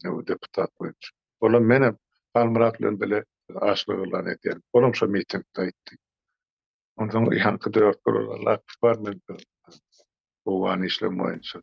deputat boýunça. Olam menem Almurat bilen bile aşlyk elan edýär. Olam şu mitingde aýtdy. Ondan ýa-ni 4 gurullar bar men bu wany işlem boýunça.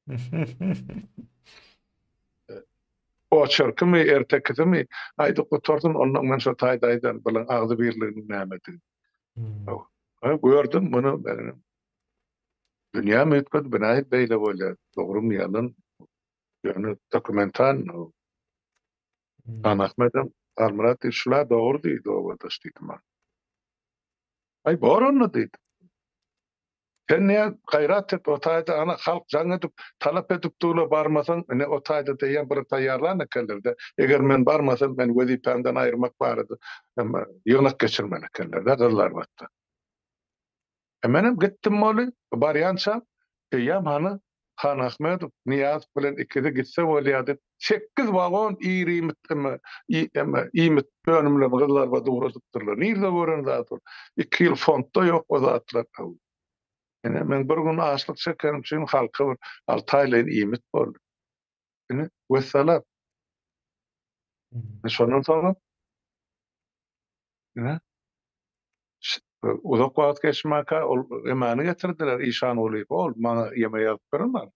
O çörkü ertekisi mi? Aýdy goturdun ondan men şo taýdaýdan bilen agzy birligini näme Hmm. gördüm bunu benim. Dünya mütkün binayet beýle bolýar. Dogry ýalyn ýöne dokumentan Hmm. Ahmedem Almurat şular dogry diýdi o wagtda şeýdym. Ay boranly diýdi. Sen näme gaýrat et o taýda ana halk jaň edip talap edip dugla barmasaň ene o taýda diýen bir taýýarlan ekenlerde. Eger men barmasam men wezipemden aýrmak barady. Emma ýygnak geçirmen ekenlerde gyllar batdy. Menem gittim moly barýança ýam hany Han Ahmedov Niyaz bilen ikide gitse bolýardy. 8 wagon irimitme imit bölümle gyllar we dogrudypdyrlar. Nirde gören zat ol. 2 ýyl fondda ýok o zatlar. Ene men bir gün açlyk çekenim üçin halka bir 6 aýlyň imit boldy. Ene wessalam. Hmm. Şondan soňra ene uzak wagt geçmäkä ol emany getirdiler işan olyp ol maňa ýeme ýazyp berýär.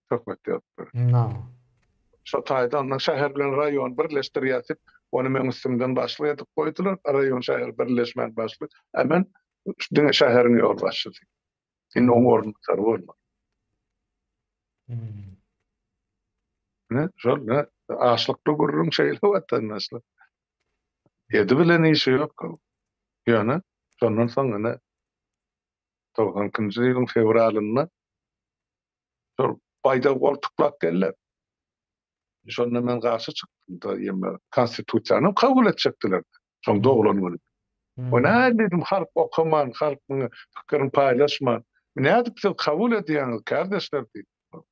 Töhmet ýazyp. No. Şo taýda ondan şäher bilen raýon birleşdirýär. Onu men üstümden başly edip goýdular. Raýon şäher birleşmän başly. Hemen diňe şäheriň ýol başlady. Indi oň ornuklar bolma. Hmm. Ne? Şol ne? Aşlykda gurrun şeýle watan nasıl? Edi bilen işi ýok. Ýöne şondan soň ene 90-njy ýylyň fevralynda şol paýda goltuklap geller. Şonda men garşy çykdym da ýeme konstitusiýany kabul etjekdiler. Şoň doglanmaly. Hmm. Ona dedim halk okuman, halkyň pikirini paýlaşman. Näde biz kabul edýän kardeşler diýip.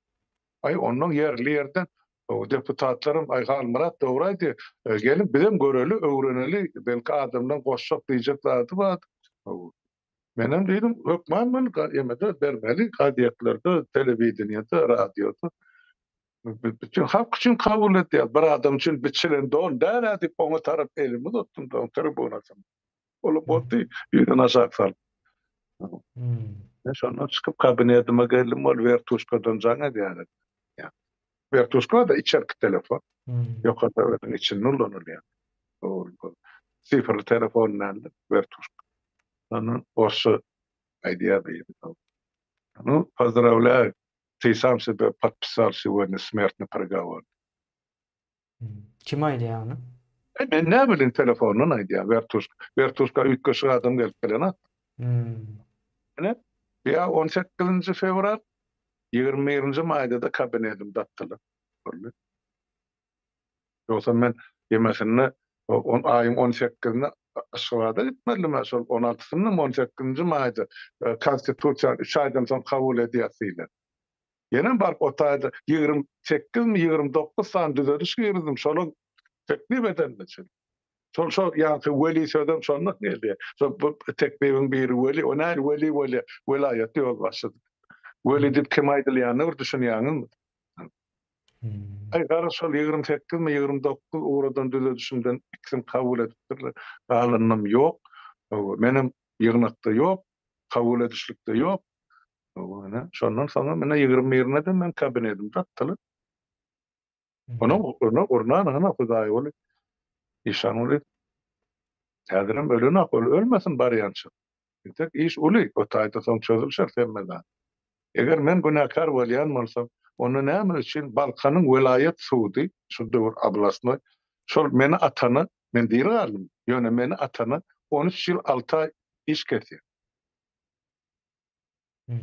Ay ondan yerli yerden o deputatlarım ay Almurat dogrydy. Gelin bizim göreli, öwreneli belki adamdan goşşak diýjeklerdi bad. Menem diýdim, "Hökman men ýemede bermeli, gadiýetlerde, telewizionyada, radioda bütün halk üçin kabul edýär. Bir adam üçin biçilen don däl edip onu tarap elimi tutdum da tribunasam. Ola boldy, ýüren aşağı sal. Hmm. Şondan çykyp kabinetime geldim, ol Vertuşkadan jaň edýär. Ya, Vertuşka da içerki telefon. Hmm. Yok adamın için nullanılıyor. Doğru. Sıfırlı telefon nerede? Vertuşka. Onun orsu idea değil. Ну, поздравляю. Ты сам себя подписал сегодня смертный приговор. Kim aýdy ýa-ni? Ben ne bileyim telefonun idea. Vertuşka. Vertuşka 3 kişi adam gelip gelen. Hmm. Ne? Ya 18 fevral 20 mayda da kabinetim dattılar. Öyle. Yoksa men yemesine on ayın 18'ine aşağıda gitmeli mesela 16'sının 18. mayda konstitüsiyon 3 aydan sonra kabul ediyasıyla. Yine bark o tayda 28 mi 29 san düzeliş girdim. Şonu teklif edenler için. Şol yani veli söyledim sonra geldi. So bu teklifin bir veli ona veli velayet yol başladı. Veli dip kim aydılyanı düşünýäňiz. Hmm. Ay garşal 28 mi 29 oradan düze düşünden ikisini kabul edipdirler. Galynym ýok. Menim ýygnakda ýok, kabul edişlikde ýok. Ona şondan soňra mene 20 de men kabinetim datdylar. Ona ornana Hudaý boly. İşan oly. Häzirim ölen ölmesin barýançy. Tek iş oly, o taýda soň çözülşer semmeden. Eger men günäkar bolýan bolsam, onu näme üçin Balkanyň welayet sudy, şu dowr ablasny, şol meni atany, men diýer galym, ýöne meni atany 13 ýyl 6 ay iş kesýär.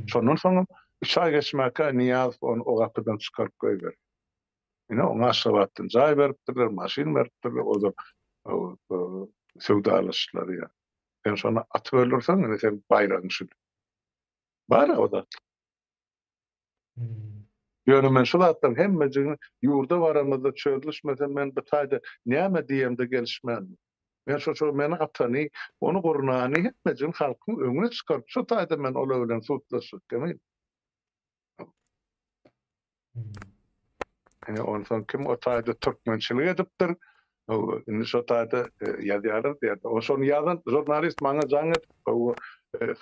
Şondan soň 3 ay geçmäkä Niyaz onu o gapydan çykaryp goýber. Ine oňa aşabatdan jaý beripdirler, maşyn beripdirler, o da sowdalaşyklary ýa. Sen şonu atyp öldürseň, ine sen bayragyň şu. Bara o da. Ýöne men şu zatdan hemmejini ýurda baramyzda çözülüşmesen men bu taýda näme diýemde gelişmän. Men şu meni atany, onu gurnany hemmejini halkyň öňüne çykaryp şu taýda men ola bilen sutlaşyp gelmeýin. Yani ondan kim o taýda türkmençilik edipdir. Indi şu taýda ýazýarlar diýär. O şonu ýazan jurnalist maňa jaň edip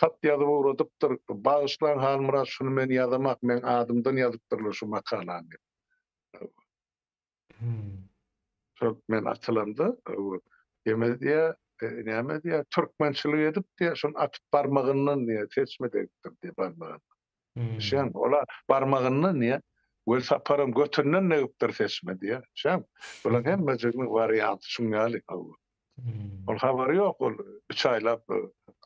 hat ýazyp uğradypdyr. Bağışlan Halmurat şunu men ýazamak, men adımdan ýazypdyrlar şu makalany. Hmm. Şol men atylanda Demediýä, näme diýär, türkmençilik edip diýär, şonu atyp barmagyndan diýär, seçmedikdir diýär barmagyny. Hmm. Şeň, ola barmagyndan niýe? Wel saparym götünden negipdir seçme diýär. Şeň, bular hemmejigini warianty şuňaly. Hmm. Ol habary ýok, ol 3 aýlap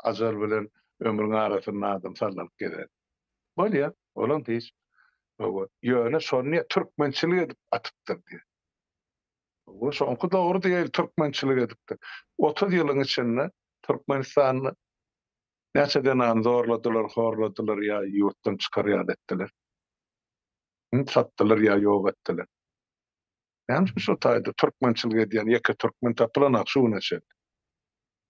ajal bilen ömrüň arasyna adam sallaپ geler. Bolýar, olan hiç. Ýöne şonu niýe türkmençilik edip atypdyr diýär. Bu şonku dogry diýil türkmençilik edipdir. 30 ýylyň içinde Türkmenistany näçeden zorladylar, horladylar ýa ýurtdan çykarýar etdiler. Satdylar ýa ýok etdiler. Näme şu taýda türkmençilik edýän ýeke türkmen tapylanak şu näçe.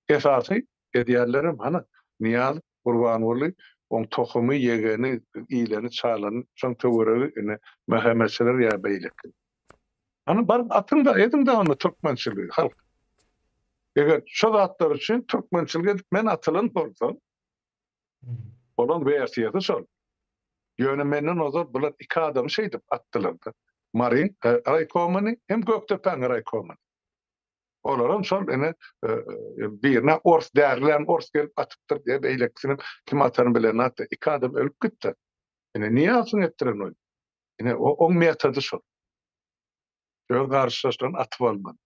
Esasy edýärlerim hana Niyaz Gurbanoğlu on tohumy ýegeni, iýleni çalany, şoň töweregi ine Mehemmetçiler ýa beýlik. Hana bar atynda edim da onu türkmençiligi halk. Eger şu zatlar üçin türkmençilik edip men atylan bolsam, olan beýersiýeti şol. Ýöne menden ozar bular iki adam şey edip atdylar da. Marin Raykomany hem Göktepen Raykomany. Olaram şol ene birine ors därlen ors gelip atypdyr diýip beýleksini kim atany bilen atdy. İki adam ölüp gitdi. Ene niýe asyň etdiren ol? Ene o metody şol. Şol garşyşdan atyp alman.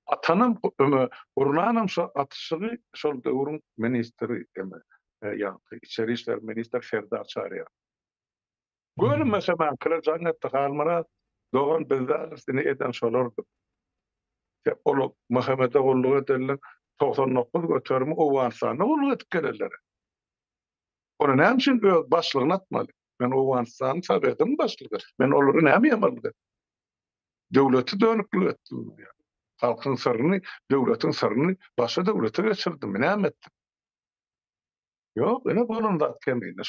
Atanam urunanam şu atışığı şol döwrüň ministri eme ýa-da içeri işler minister Serdar Çarya. Görünmese ben kılacan etdi Halmurat doğan bizler seni eden şolardı. Olu Muhammed'e kulluğu edilen 99 götürümü o vansana kulluğu etkilerler. Onu ne için başlığını atmalı? Ben o vansana tabiadım başlığı. Ben oluru ne mi yamalı? Devleti dönüklü ettim. Halkın sırrını, devletin sırrını başka devlete geçirdim. Ne ettim? Yok, öyle bunun da kemiyine.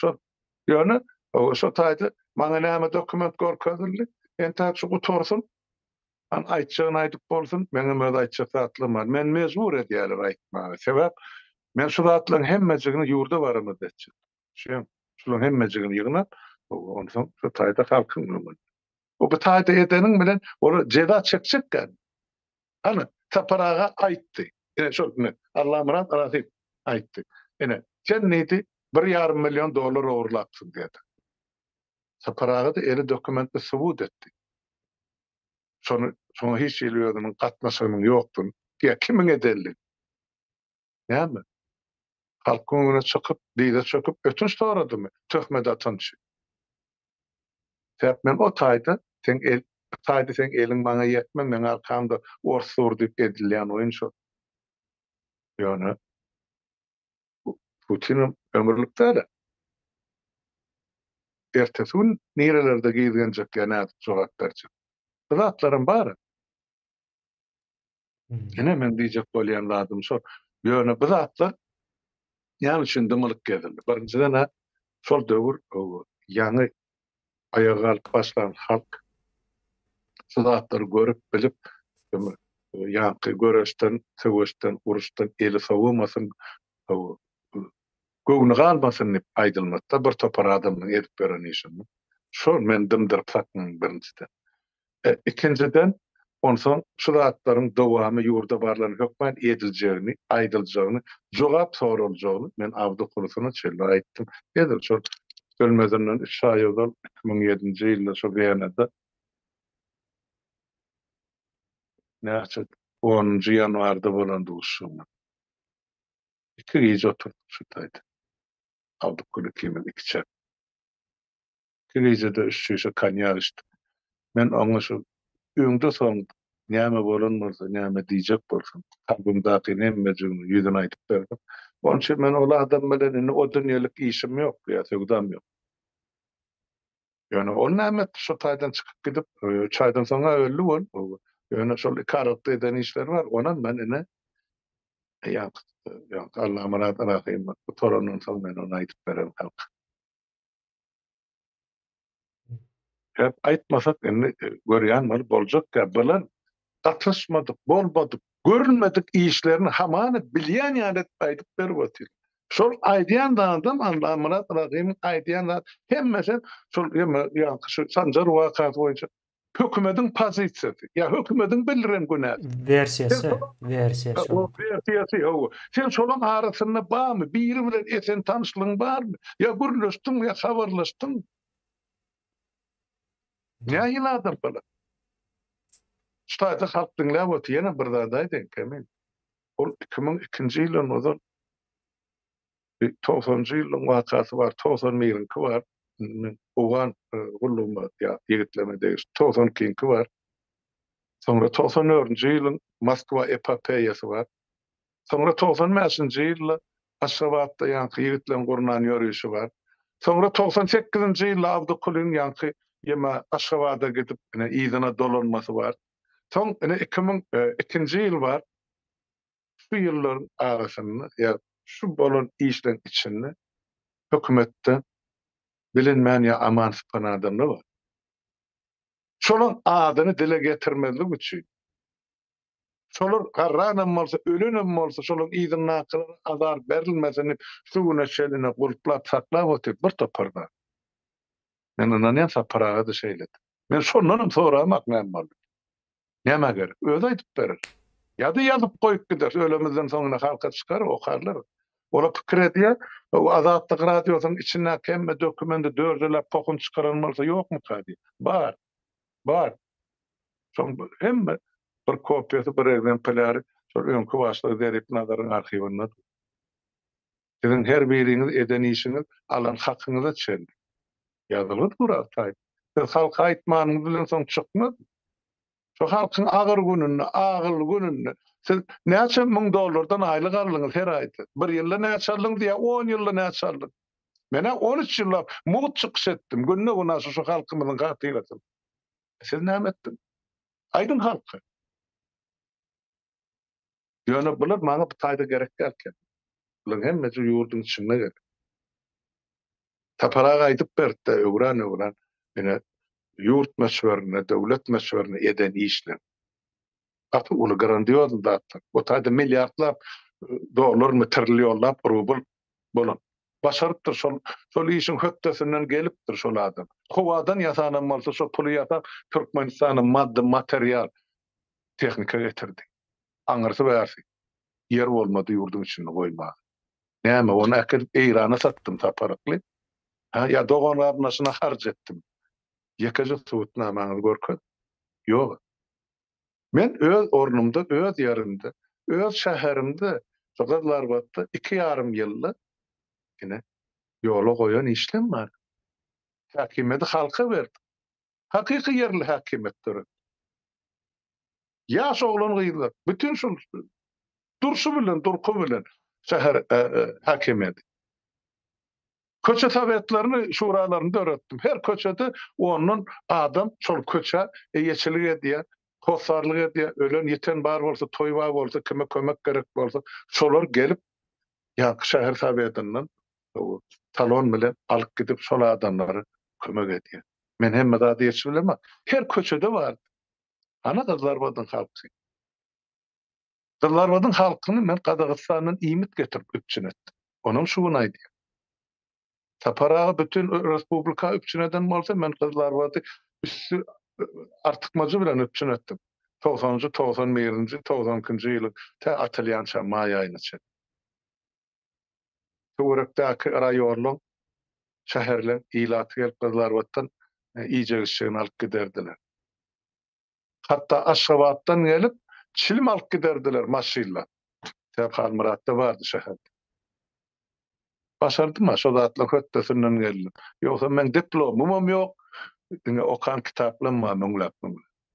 Yani o şu taydı, bana näme dokument gorkadırlı, ente şu gutorsun, an aýtjagyny aýdyp bolsun, meňe öz aýtjak zatlym bar. Men mezbur edýärler aýtmagy. Sebäp men şu zatlaryň hemmejigini ýurda baramy detjik. Şeň, şuların hemmejigini ýygnap, onu soň şu taýda halkyň bilen. O bu taýda edeniň bilen onu jeda çekjekkä. Ana taparaga aýtdy. Şol Allah Murat Arasip aýtdy. Ene jenneti 1,5 milyon dolar oğurlatsın dedi. Saparağı da eli dokumentle subut etti. Sonra hiç iliyordunun katmasının yoktun. Ya kimin edelli? Ne mi? Halkın önüne çıkıp, dide çıkıp, ötünç doğradı mı? Töhmede atınçı. Sebep men o tayda, sen elin bana yetmen, men arkamda orsur deyip edilyen oyun şu. Yani, Putin'in ömürlükte de. Ertesi gün nerelerde giydiğinecek yani sokaklarca. Zatların bari. Yine men diýjek bolýan lazım şol. Ýöne bu zatlar ýa üçin dymylyk gezildi. Birinciden şol döwür ýany ayaga alyp başlan halk şu zatlary görüp bilip ýa-da göreşden, söwüşden, uruşdan eli sowumasyn, göwüni galmasyn diýip aýdylmakda bir topar adamyň edip beren işini. Şol men dymdyryp sakyn birinciden. İkinciden onsoň şu zatlaryň dowamy ýurda barlaryň hökmen ediljegini, aýdyljagyny, jogap soruljagyny men awdy kurusyna çelle aýtdym. Dedim şol ölmezenden 3 aý ýozal 2007-nji ýylda şol beýanada näçe 10-njy ýanwarda bolan duşum. 2 gece oturduk şu taýda. Awdy kurusyny içip. 2 gecede 3 şişe konýak içdim. Men oňa şu öňde soň näme bolan bolsa, näme diýjek bolsam, kalbymdaky nemmejigini ýüzüne aýtyp berdim. Onun için men ol adam bilen o dünýälik işim ýok, ýa söwdam ýok. Ýöne ol näme şu taýdan çykyp gidip, 3 aýdan soňra öldü bol. Ýöne şol karatda eden işler bar. Onan men ine ýa Allah Murat Arasip bu toranyň soň men onu aýtyp berem halk. Hep aýtmasak indi görýän bol boljak bilen gatnaşmadyk, bolmadyk, görünmedik işlerini hamany bilýän ýaly aýdyp berip otyr. Şol aýdýan adam anlamına Rahim aýdýan hemmesi şol ýa şu Sanjar wakaty boýunça hökümetiň pozisiýasy ýa hökümetiň bildiren günäs. Versiýasy O versiýasy o. Sen şolan arasynda barmy? Biri bilen esen tanışlygyň barmy? Ya gürleşdiň ya habarlaşdyň. Näme adam bolar? Ştaýda halk dinläp otyr, ýene bir zadaýdy kemen. Ol 2002-nji ýylyň ozal 90-njy ýylyň wakasy bar, 91-nki bar. Owan gulluma ýa ýigitlerime degis 92-nki bar. Sonra 94-nji ýylyň Moskwa epopeýasy bar. Sonra 95-nji ýylda Aşgabatda ýanky ýigitlerin gurunan ýörüşi bar. Sonra 98-nji ýylda Abdukulyň ýanky ýema Aşgabada gidip ýygyna dolanmasy bar. Soň 2002-nji ýyl bar. Şu ýyllaryň arasynda ýa şu bolan işlerin içinde hökümetde bilinmeyen ya amansıpan adamlar var. Şolun adyny dile getirmezlik üçin. Şolar garranan bolsa, ölünem bolsa, şolun ýygyna naklyna azar berilmesini suwuna şeline gulplap saklap otyr bir toparda. Men ondan saparaga da şeýledi. Men şondan soramak näme boldy? Näme gerek? Özi aýdyp berer. Ýa-da ýazyp goýup gider, ölemizden soňra halka çykar, okarlar. Ola pikir edýär, o Azatlyk radiosynyň içinden kemme dokumenty dördüler pokun çıkarılmalsa ýokmu kadi? Bar. Bar. Şoň hemme bir kopýasy, bir egzempleri şol öňkü başlygy Derip Nazaryň arhiwinde. Sizin her biriňiz eden işiniz alan hakyňyza çeldi. Ýazylyp durar. Siz halka aýtmanyňyz bilen soň çykmaz. Şu halkyň agyr gününde, agyl gününde siz näçe $1000 aýlyk aldyňyz her aýda. Bir ýylda näçe aldyňyz ýa 10 ýylda näçe aldyňyz? Mene 13 ýyllap muht çykyş etdim. Günne guna şu halkymyzyň gatylatyny. Siz näme etdiň? Aýdyň halky. Ýöne bular maňa bir taýda gerek gelken. Bular hemmesi ýurdun içinde gerek. Taparaga aýdyp berdi, öwran. Mene ýurt meşwerine, döwlet meşwerine eden işler. Atı ulu grandioz datlar. O taýda milliardlap dollar, trilýonlap rubl bolan. Başarypdyr şol işin höttesinden gelipdir şol adam. Howadan ýasanan bolsa şol puly ýasap Türkmenistanyň maddi material tehnika getirdi. Aňyrsy bärsy. Yer bolmady ýurdun içinde goýmak. Näme onu äkidip Eýrana satdym taparakly. Ya dogan arnaşyna harç etdim. Ýekaja suwutnamaňyzy görkät. Ýok. Men öz ornumda, öz ýerimde, öz şäherimde Gazlarbatda 2,5 ýyllyk ine ýola goýan işlem bar. Häkimeti halka berdi. Hakyky yerli häkimetdir. Ýaş oglan gyýdylar. Bütün şol durşy bilen, durky bilen şäher häkimeti. Köçe sovetlerini şuralarında öğrettim. Her köçede onun adam şol köçe ýeçilik edýär, hosarlyk edýär, ölen ýeten bar bolsa, toý bar bolsa, kime kömek gerek bolsa, şolar gelip ýa şäher sowetinden talon bilen alyp gidip şol adamlary kömek edýär. Men hemme zat ýetişip bilemem. Her köçede bar. Ana Gazlarbatyň halky. Gazlarbatyň halkyny men Kazakstanyň iýmit getirip üpçün etdim. Onuň şuwuny aýdýar. Taparaga bütün respublika üpçüneden bolsa men Gazlarbaty üstü artykmacı bilen üpçün etdim. 90-njy, 91-nji, 92-nji ýyly ta Atalýança maý aýyna çek. Töwerekdäki raýonlaryň şäherler ýylaty gelip Gazlarbatdan iýje işini alyp giderdiler. Hatta Aşgabatdan gelip çilim alyp giderdiler maşynla. Täpal Muratda bardy şäherde. Başardım şol zatlyk höttesinden geldim. Ýoksa men diplomum ýok. Okan kitaplarym bar, müňläp.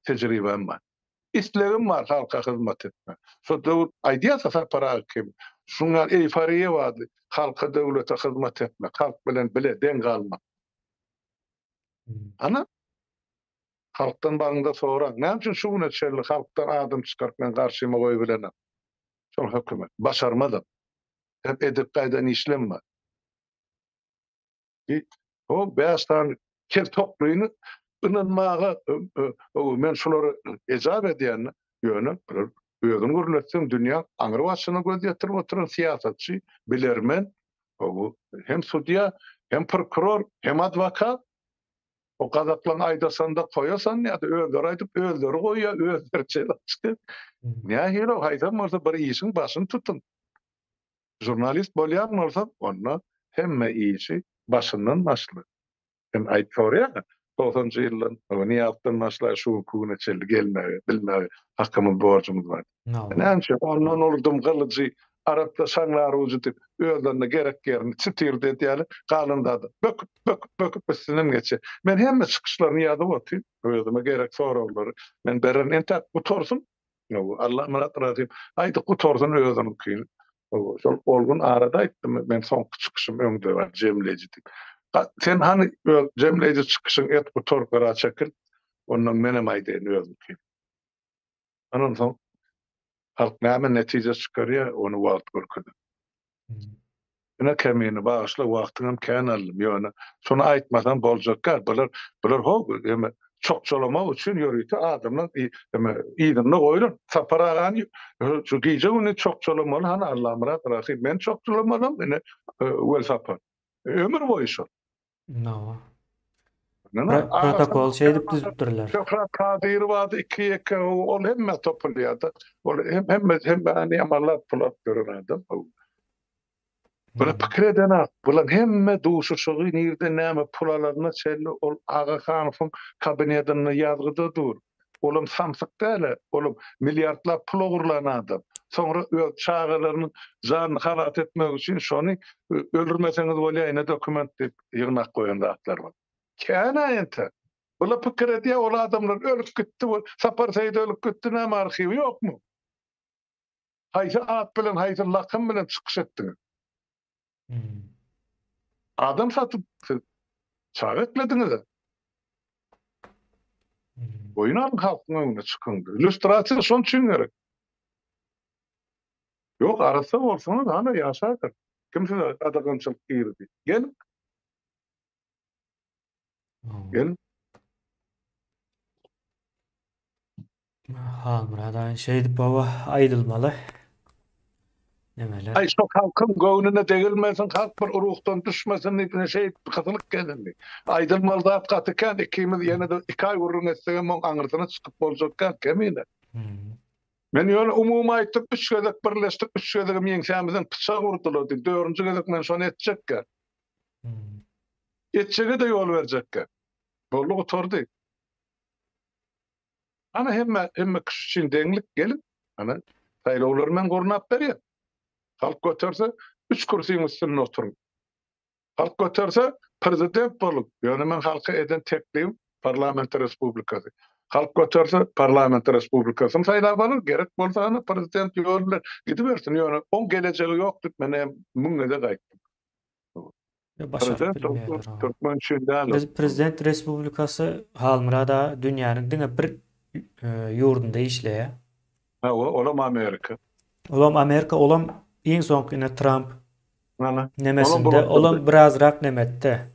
Tejribem bar. İslegim bar halka hyzmat etmek. Şo aýdýasa sapara kim? Şuňa eýfariýe bardy. Halka döwlete hyzmat etmek, halk bilen bile den galmak. Ana halkdan barynda sorak. Näme üçin şuňa çelli halkdan adam çykarp men garşyma goýup bilenem. Şol hökümet başarmady. Hep edip gaýdan işlem bar. O bästan kel topluýuny inanmaga men şolary ejab edýän ýöne Özüň gürletseň dünýä aňyr başyna göz ýetirip oturan siýasatçy, bilermen, bu hem sudya, hem prokuror, hem advokat o gazaplan aýdasanda koýasan ýa-da özleri aýdyp özleri goýýar, özleri çelişdi. Hmm. Nähili haýsam bolsa bir işiň başyny tutun. Jurnalist bolýan bolsa onda hemme işi başyndan başlar. Hem aýdyp sorýar, 90-njy ýyllaryň ony ýapdym başlar şu hukukyna çeldi gelmegi, bilmegi, hakkymyz borjumyz bar. No. Näçe ondan oldum galyjy Arapda saňlary ujutyp özlerine gerek ýerini çytyrdy diýeli galyndadı. Böküp üstünden geçe. Men hemme çykyşlaryny ýadyp otyp, özüme gerek soraglary. Men beren entek bu torsun. No, Allah marat razı. Aýdyp bu torsun özüniň kyn. Şol olgun arada aýtdym men soňky çykyşym öňde bar, jemleji dip. Sen hani jemleji çykyşyň et bu torkara çekil. Ondan menem aýdyn özüm kyn. Ondan soň halk näme netije çykarýar, onu wagt görkedi. Ine kemini bağışla wagtyňam kän alym. Ýöne şonu aýtmasam boljakar. Bular hogu eme çok çolamak üçin ýörüýti adamlar eme ýygyny goýulur. Saparagan şu gije ony çok çolamaly hana Allah murat rahim. Men çok çolamalym ine wel sapar. Ömür boýy şol. No. Nana Protokol şey dip düzüpdirler. Şofrat kadir wady 2 ol hemme topulýardy. Ol hemme ani amallar pulat gören adam. Bula pikir edene, bulan hemme duşuşuğu nirde näme pulalaryna çelli ol Ağa Hanowyň kabinetine ýazgyda dur. Olum samsyk däle, olum milliardlar pul ogurlan adam. Soňra öz çağalaryny janyny halat etmek üçin şonu öldürmeseňiz bolýar, ene dokument dip ýygnak goýan zatlar bar. Käne ente. Bula pikir edýär, ol adamlar ölüp gitdi, Sapar Seýid ölüp gitdi, näme arhiwi ýokmu? Haýsy at bilen, haýsy lakym bilen çykyş etdiňiz? Adam satıp çağ eklediňiz. Oyun alın halkyň öňüne çykyndy. Illüstrasiýa şol üçin gerek. Ýok, arasa bolsaňyz hana ýaşadyr. Kim size adagançylyk girdi? Gel. Gel. Halmuradan şey dip baba aýdylmaly. Nemeler? Ay şok halkyň göwnüne degilmesin, halk bir urukdan düşmesin, ne şey katylyk geldi. Aýdylmaly zat gatykan ikimiz ýene-de 2 aý urun etsegem oň aňyrsyna çykyp boljakkan kemine. Men ýöne umumy aýtyp 3 gezek birleşdik, 3 gezegim ýeňsämizden pyçak urdular. 4-nji gezek men şonu etjekkä. Etjege de ýol berjekkä. Bolly oturdy. Ana hemme kişi için deňlik gelip, ana saýlawlar men gornap berýär. Halk göterse 3 kursiýiň üstüne oturun. Halk göterse prezident bolup, ýöne men halka eden teklifim parlamenter respublikasy. Halk göterse parlamenter respublikasyny saýlap alır, gerek bolsa ana prezident ýollar gidip bersin, ýöne on gelejegi ýok dip men müňe gaýtdym. Prezident Respublikası Halmurada dünýäniň diňe bir ýurdunda işleýär. Olam Amerika. Olam Amerika, olam iň soňky Trump nemesinde, Olam olam birazrak nemetde.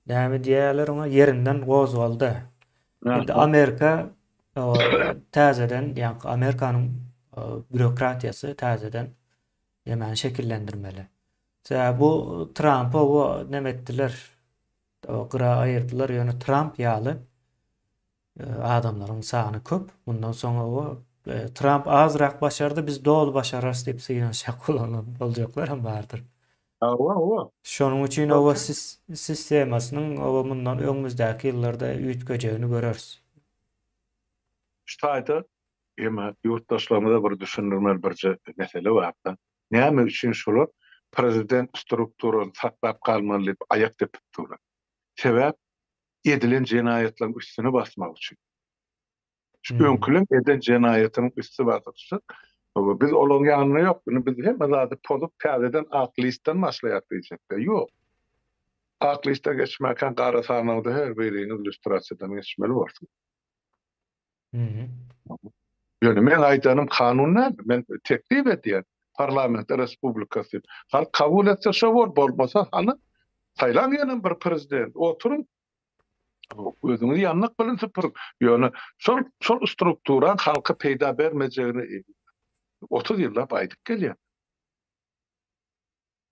Näme diýerler ona yerinden gozuldy. Indi Amerika täzeden, ýa-ni Amerikanyň bürokratiýasy täzeden ýa-ni şekillendirmeli. Bu Trump'a o nemetdiler, o gyra aýyrdylar, ýöne Trump ýaly adamlaryň sany köp. Bundan soňra o Trump azrak başardy, biz dol başararys diýip syňaşak boljaklar hem bardyr. Şonuň üçin o sistemasynyň o mundan öňümüzdäki ýyllarda üýtgejegini göreriz. Ştaýda ema ýurtdaşlarymyza bir düşündirmeli bir mesele bar. Näme üçin şolar prezident strukturyny saklap kalmaly diýip aýak tepip durar. Sebäp edilen jenaýetlaryň üstüne basmak üçin. Şu öňkülen eden jenaýetynyň üstüne basmak. Biz olaň ýanyna ýok, biz hem zady pozup täzeden aklistan başlaýar diýjekler. Ýok. Aklista geçmäken gara sanawda her biriniň illüstrasiýadan geçmeli bolsun. Ýöne men aýdanym kanunlar, men teklif edýän parlament respublikasy. Halk kabul etse şo bolmasa hany saýlanýan bir prezident oturun. Özüňiz ýanlyk bilen süpürün. Ýöne şol strukturan halka peýda bermejegini 30 ýyllap aýdyp gelýär.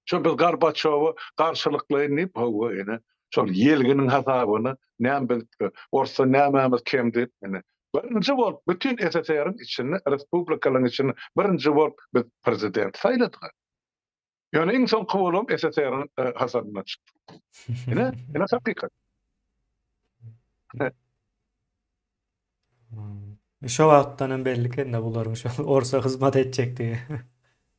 Şol biz Gorbaçowy garşylyklaýyp hawa ene şol ýelginiň hasabyny näme biz orsa nämämiz kemdi ene birinji bolup bütün SSR'ın içinde respublikalaryň içinde birinji bolup biz prezident saýladyk. Ýöne iň son kowulum SSR'ın hasabyna çykdy. Ene hakykat. Şo wagtdan belli kende bularyň şol orsa hyzmat etjek diye.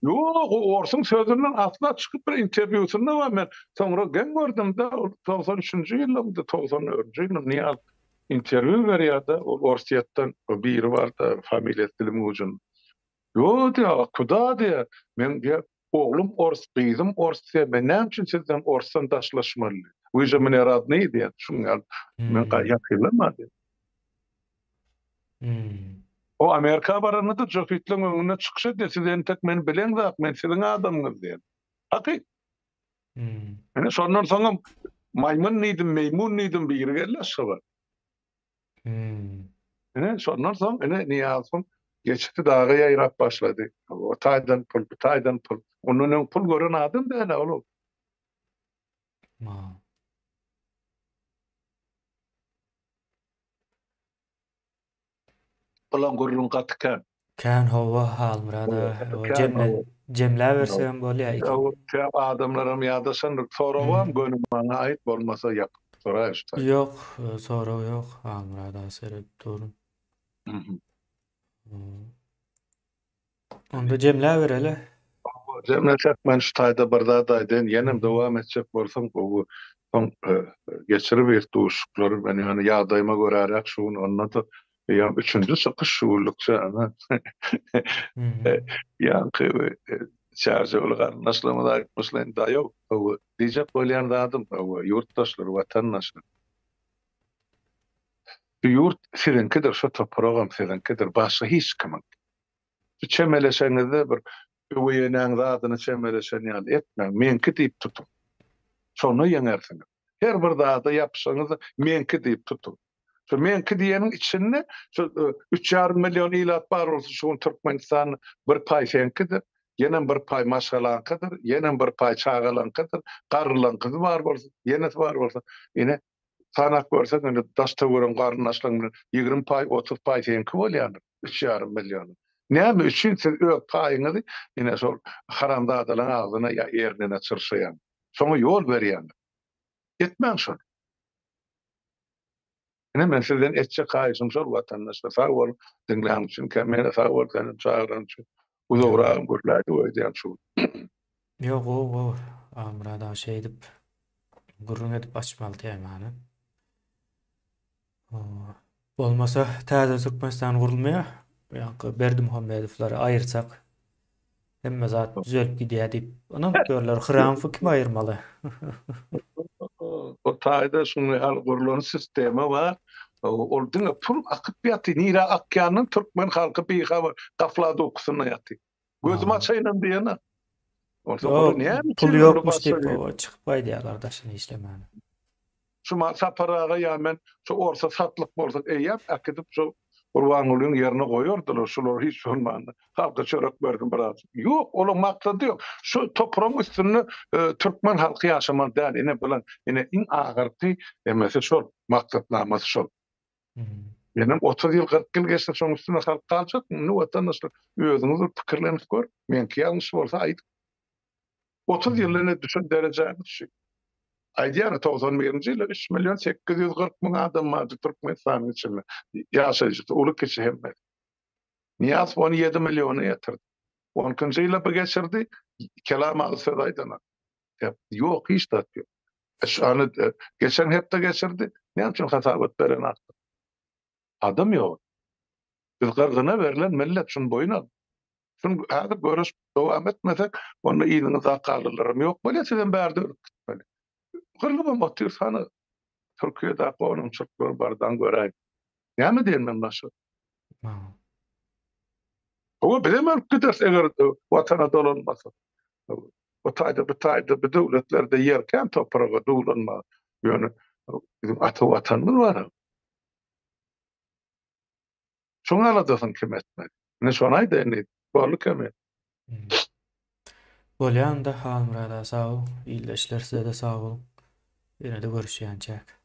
Ýok, o Orsun sözünden asla çykyp bir interwýusunda var men soňra gen gördüm de 93-nji ýylda 94-nji ýylyň niýe interwýu berýärdi. O Orsiýetden biri bar da familiýasy dilim ucun. Ýok diýär, kuda diýär. Men diýär, oglum Ors, gyzym Ors diýär. Men näme üçin sizden Orsdan daşlaşmaly? Вы же мне родные diýär. Şuňa men gaýaklamady. O Amerika barany da Joe Biden öňüne çykyş etdi. Sizden tek meni bilen zat, men siziň adamyňyz diýär. Haky. Ene şondan soňra maýmun niýdim, meýmun niýdim biri gelýär bar. Ene şondan soň ene niýazym geçdi daga ýaýrap başlady. O taýdan pul. Onuň pul gören adam däl oğlum. Ulan gurrun gatken. Kän hawa halmyrada jemle bersem bolýar iki. Ýa adamlarym ýadaşan sorawam gönüm bana aýt bolmasa ýap. Soraýar işte. Ýok, soraw ýok, halmyrada serip durun. Onda jemle berele. Jemle çekmen şu taýda bir daýdan ýenem dowam etjek bolsam bu geçirip ýetduşlary men ýani ýagdaýyma görärek şuň ondan da ýa üçüncü çykyş şuwlukça ana. Ýa-ni şarjy bolgan naslama aýtmaslyn da ýok. O diýjek bolýan adam o ýurtdaşlar, watandaşlar. Bu ýurt sizinkidir, şu topragam sizinkidir, başga hiç kimim. Şu çemeleşeňizde bir öwýeňiň zadyny çemeleşen ýaly etmeň, menki diýip tutun. Şonu ýeňersiňiz. Her bir zady ýapsaňyz menki diýip tutun. Şu menki diýeniň içinde şu 3,5 milyon ilat bar bolsa şu Türkmenistan bir paý senkidir. Ýene bir paý maşgalankydyr, ýene bir paý çagalankydyr, garrylankydy bar bolsa, ýene bar bolsa, ýene sanak görsen ene daşta gören garrynaşlaryň 20 paý, 30 paý senki bolýar. 3,5 milyon. Näme üçin siz öz paýyňyzy ene şol haramda adalan agzyna ýa erdine çyrşaýan. Şoňa ýol berýän. Etmeň şol. Ene men sizden etçe kaýşym şol watandaşlar sag bol dinleýän üçin kemene sag bol seni çağıran üçin uzograğım görlädi öýdýän şu. Ýok, o amrada şey edip gurrun edip açmaly teýmany. Bolmasa täze Türkmenistan gurulmaýar. Ýa-ni Berdimuhammedowlary aýyrsak hemme zat düzelip gidýär diýip anam görler Hıramfy kim aýyrmaly? O taýda şunu hal gurulan sistemi var. Orada pul akıp ýaty. Nira Akkanyň Türkmen halky biha gaflady okusyna ýaty. Gözüm açaýlan diýene. Orada näme pul ýokmuş diýip çykyp aýdýar gardaşyny işlemäni. Şu saparaga ýa-men şu orsa satlyk bolsa eýap akıdyp şu Gurbanulyň ýerine goýardylar. Şolar hiç bolmady. Halka çörek berdim biraz. Ýok, olaň maksady ýok. Şu toprağın üstünde Türkmen halky ýaşamaly däl. Ene bilen ene iň agyrky emese şol maksatnamasy şol. Benim 30 ýyl 40 ýyl geçse şoň üstüne halk galjak. Nu watandaşlar özüňiz pikirlenip gör. Menki ýalňyş bolsa aýdyp. 30 ýyl ene düşen derejäne düşýär. Aýdýar 91-nji ýylda 3 milyon 840 000 adam var Türkmenistanyň içinde. Ýaşaýjy, uly kişi hemme. Niýaz 17 milyona ýetdirdi. 10-njy ýyla bir geçirdi, kelam alyp aýdana. Ýok, hiç dat ýok. Şonu geçen hepde geçirdi. Näme üçin hasabat beren atdy? Adam ýok. Biz gargyna berilen millet şunu boyuna. Şunu hadi görüş dowam etmesek, onu ýylyny da kaldylarym ýok. Bolýar sizden bärde öpdi. Gırlıma motiv sana Türkiye'de onun çocukları bardan gören. Näme diýmem başa? O bilemem giderse eger watana dolanmasa. O taýda bir döwletlerde ýerken topraga dolanma. Ýöne bizim ata watanymyz bar. Şoňa aladasyň kim etmedi. Ne şoňa aýdy. Boluk hemen. Hmm. Bolýan-da Halmurada sag ol. Ýyly işler size de sag bolun. Ýene-de görüşýänçäk.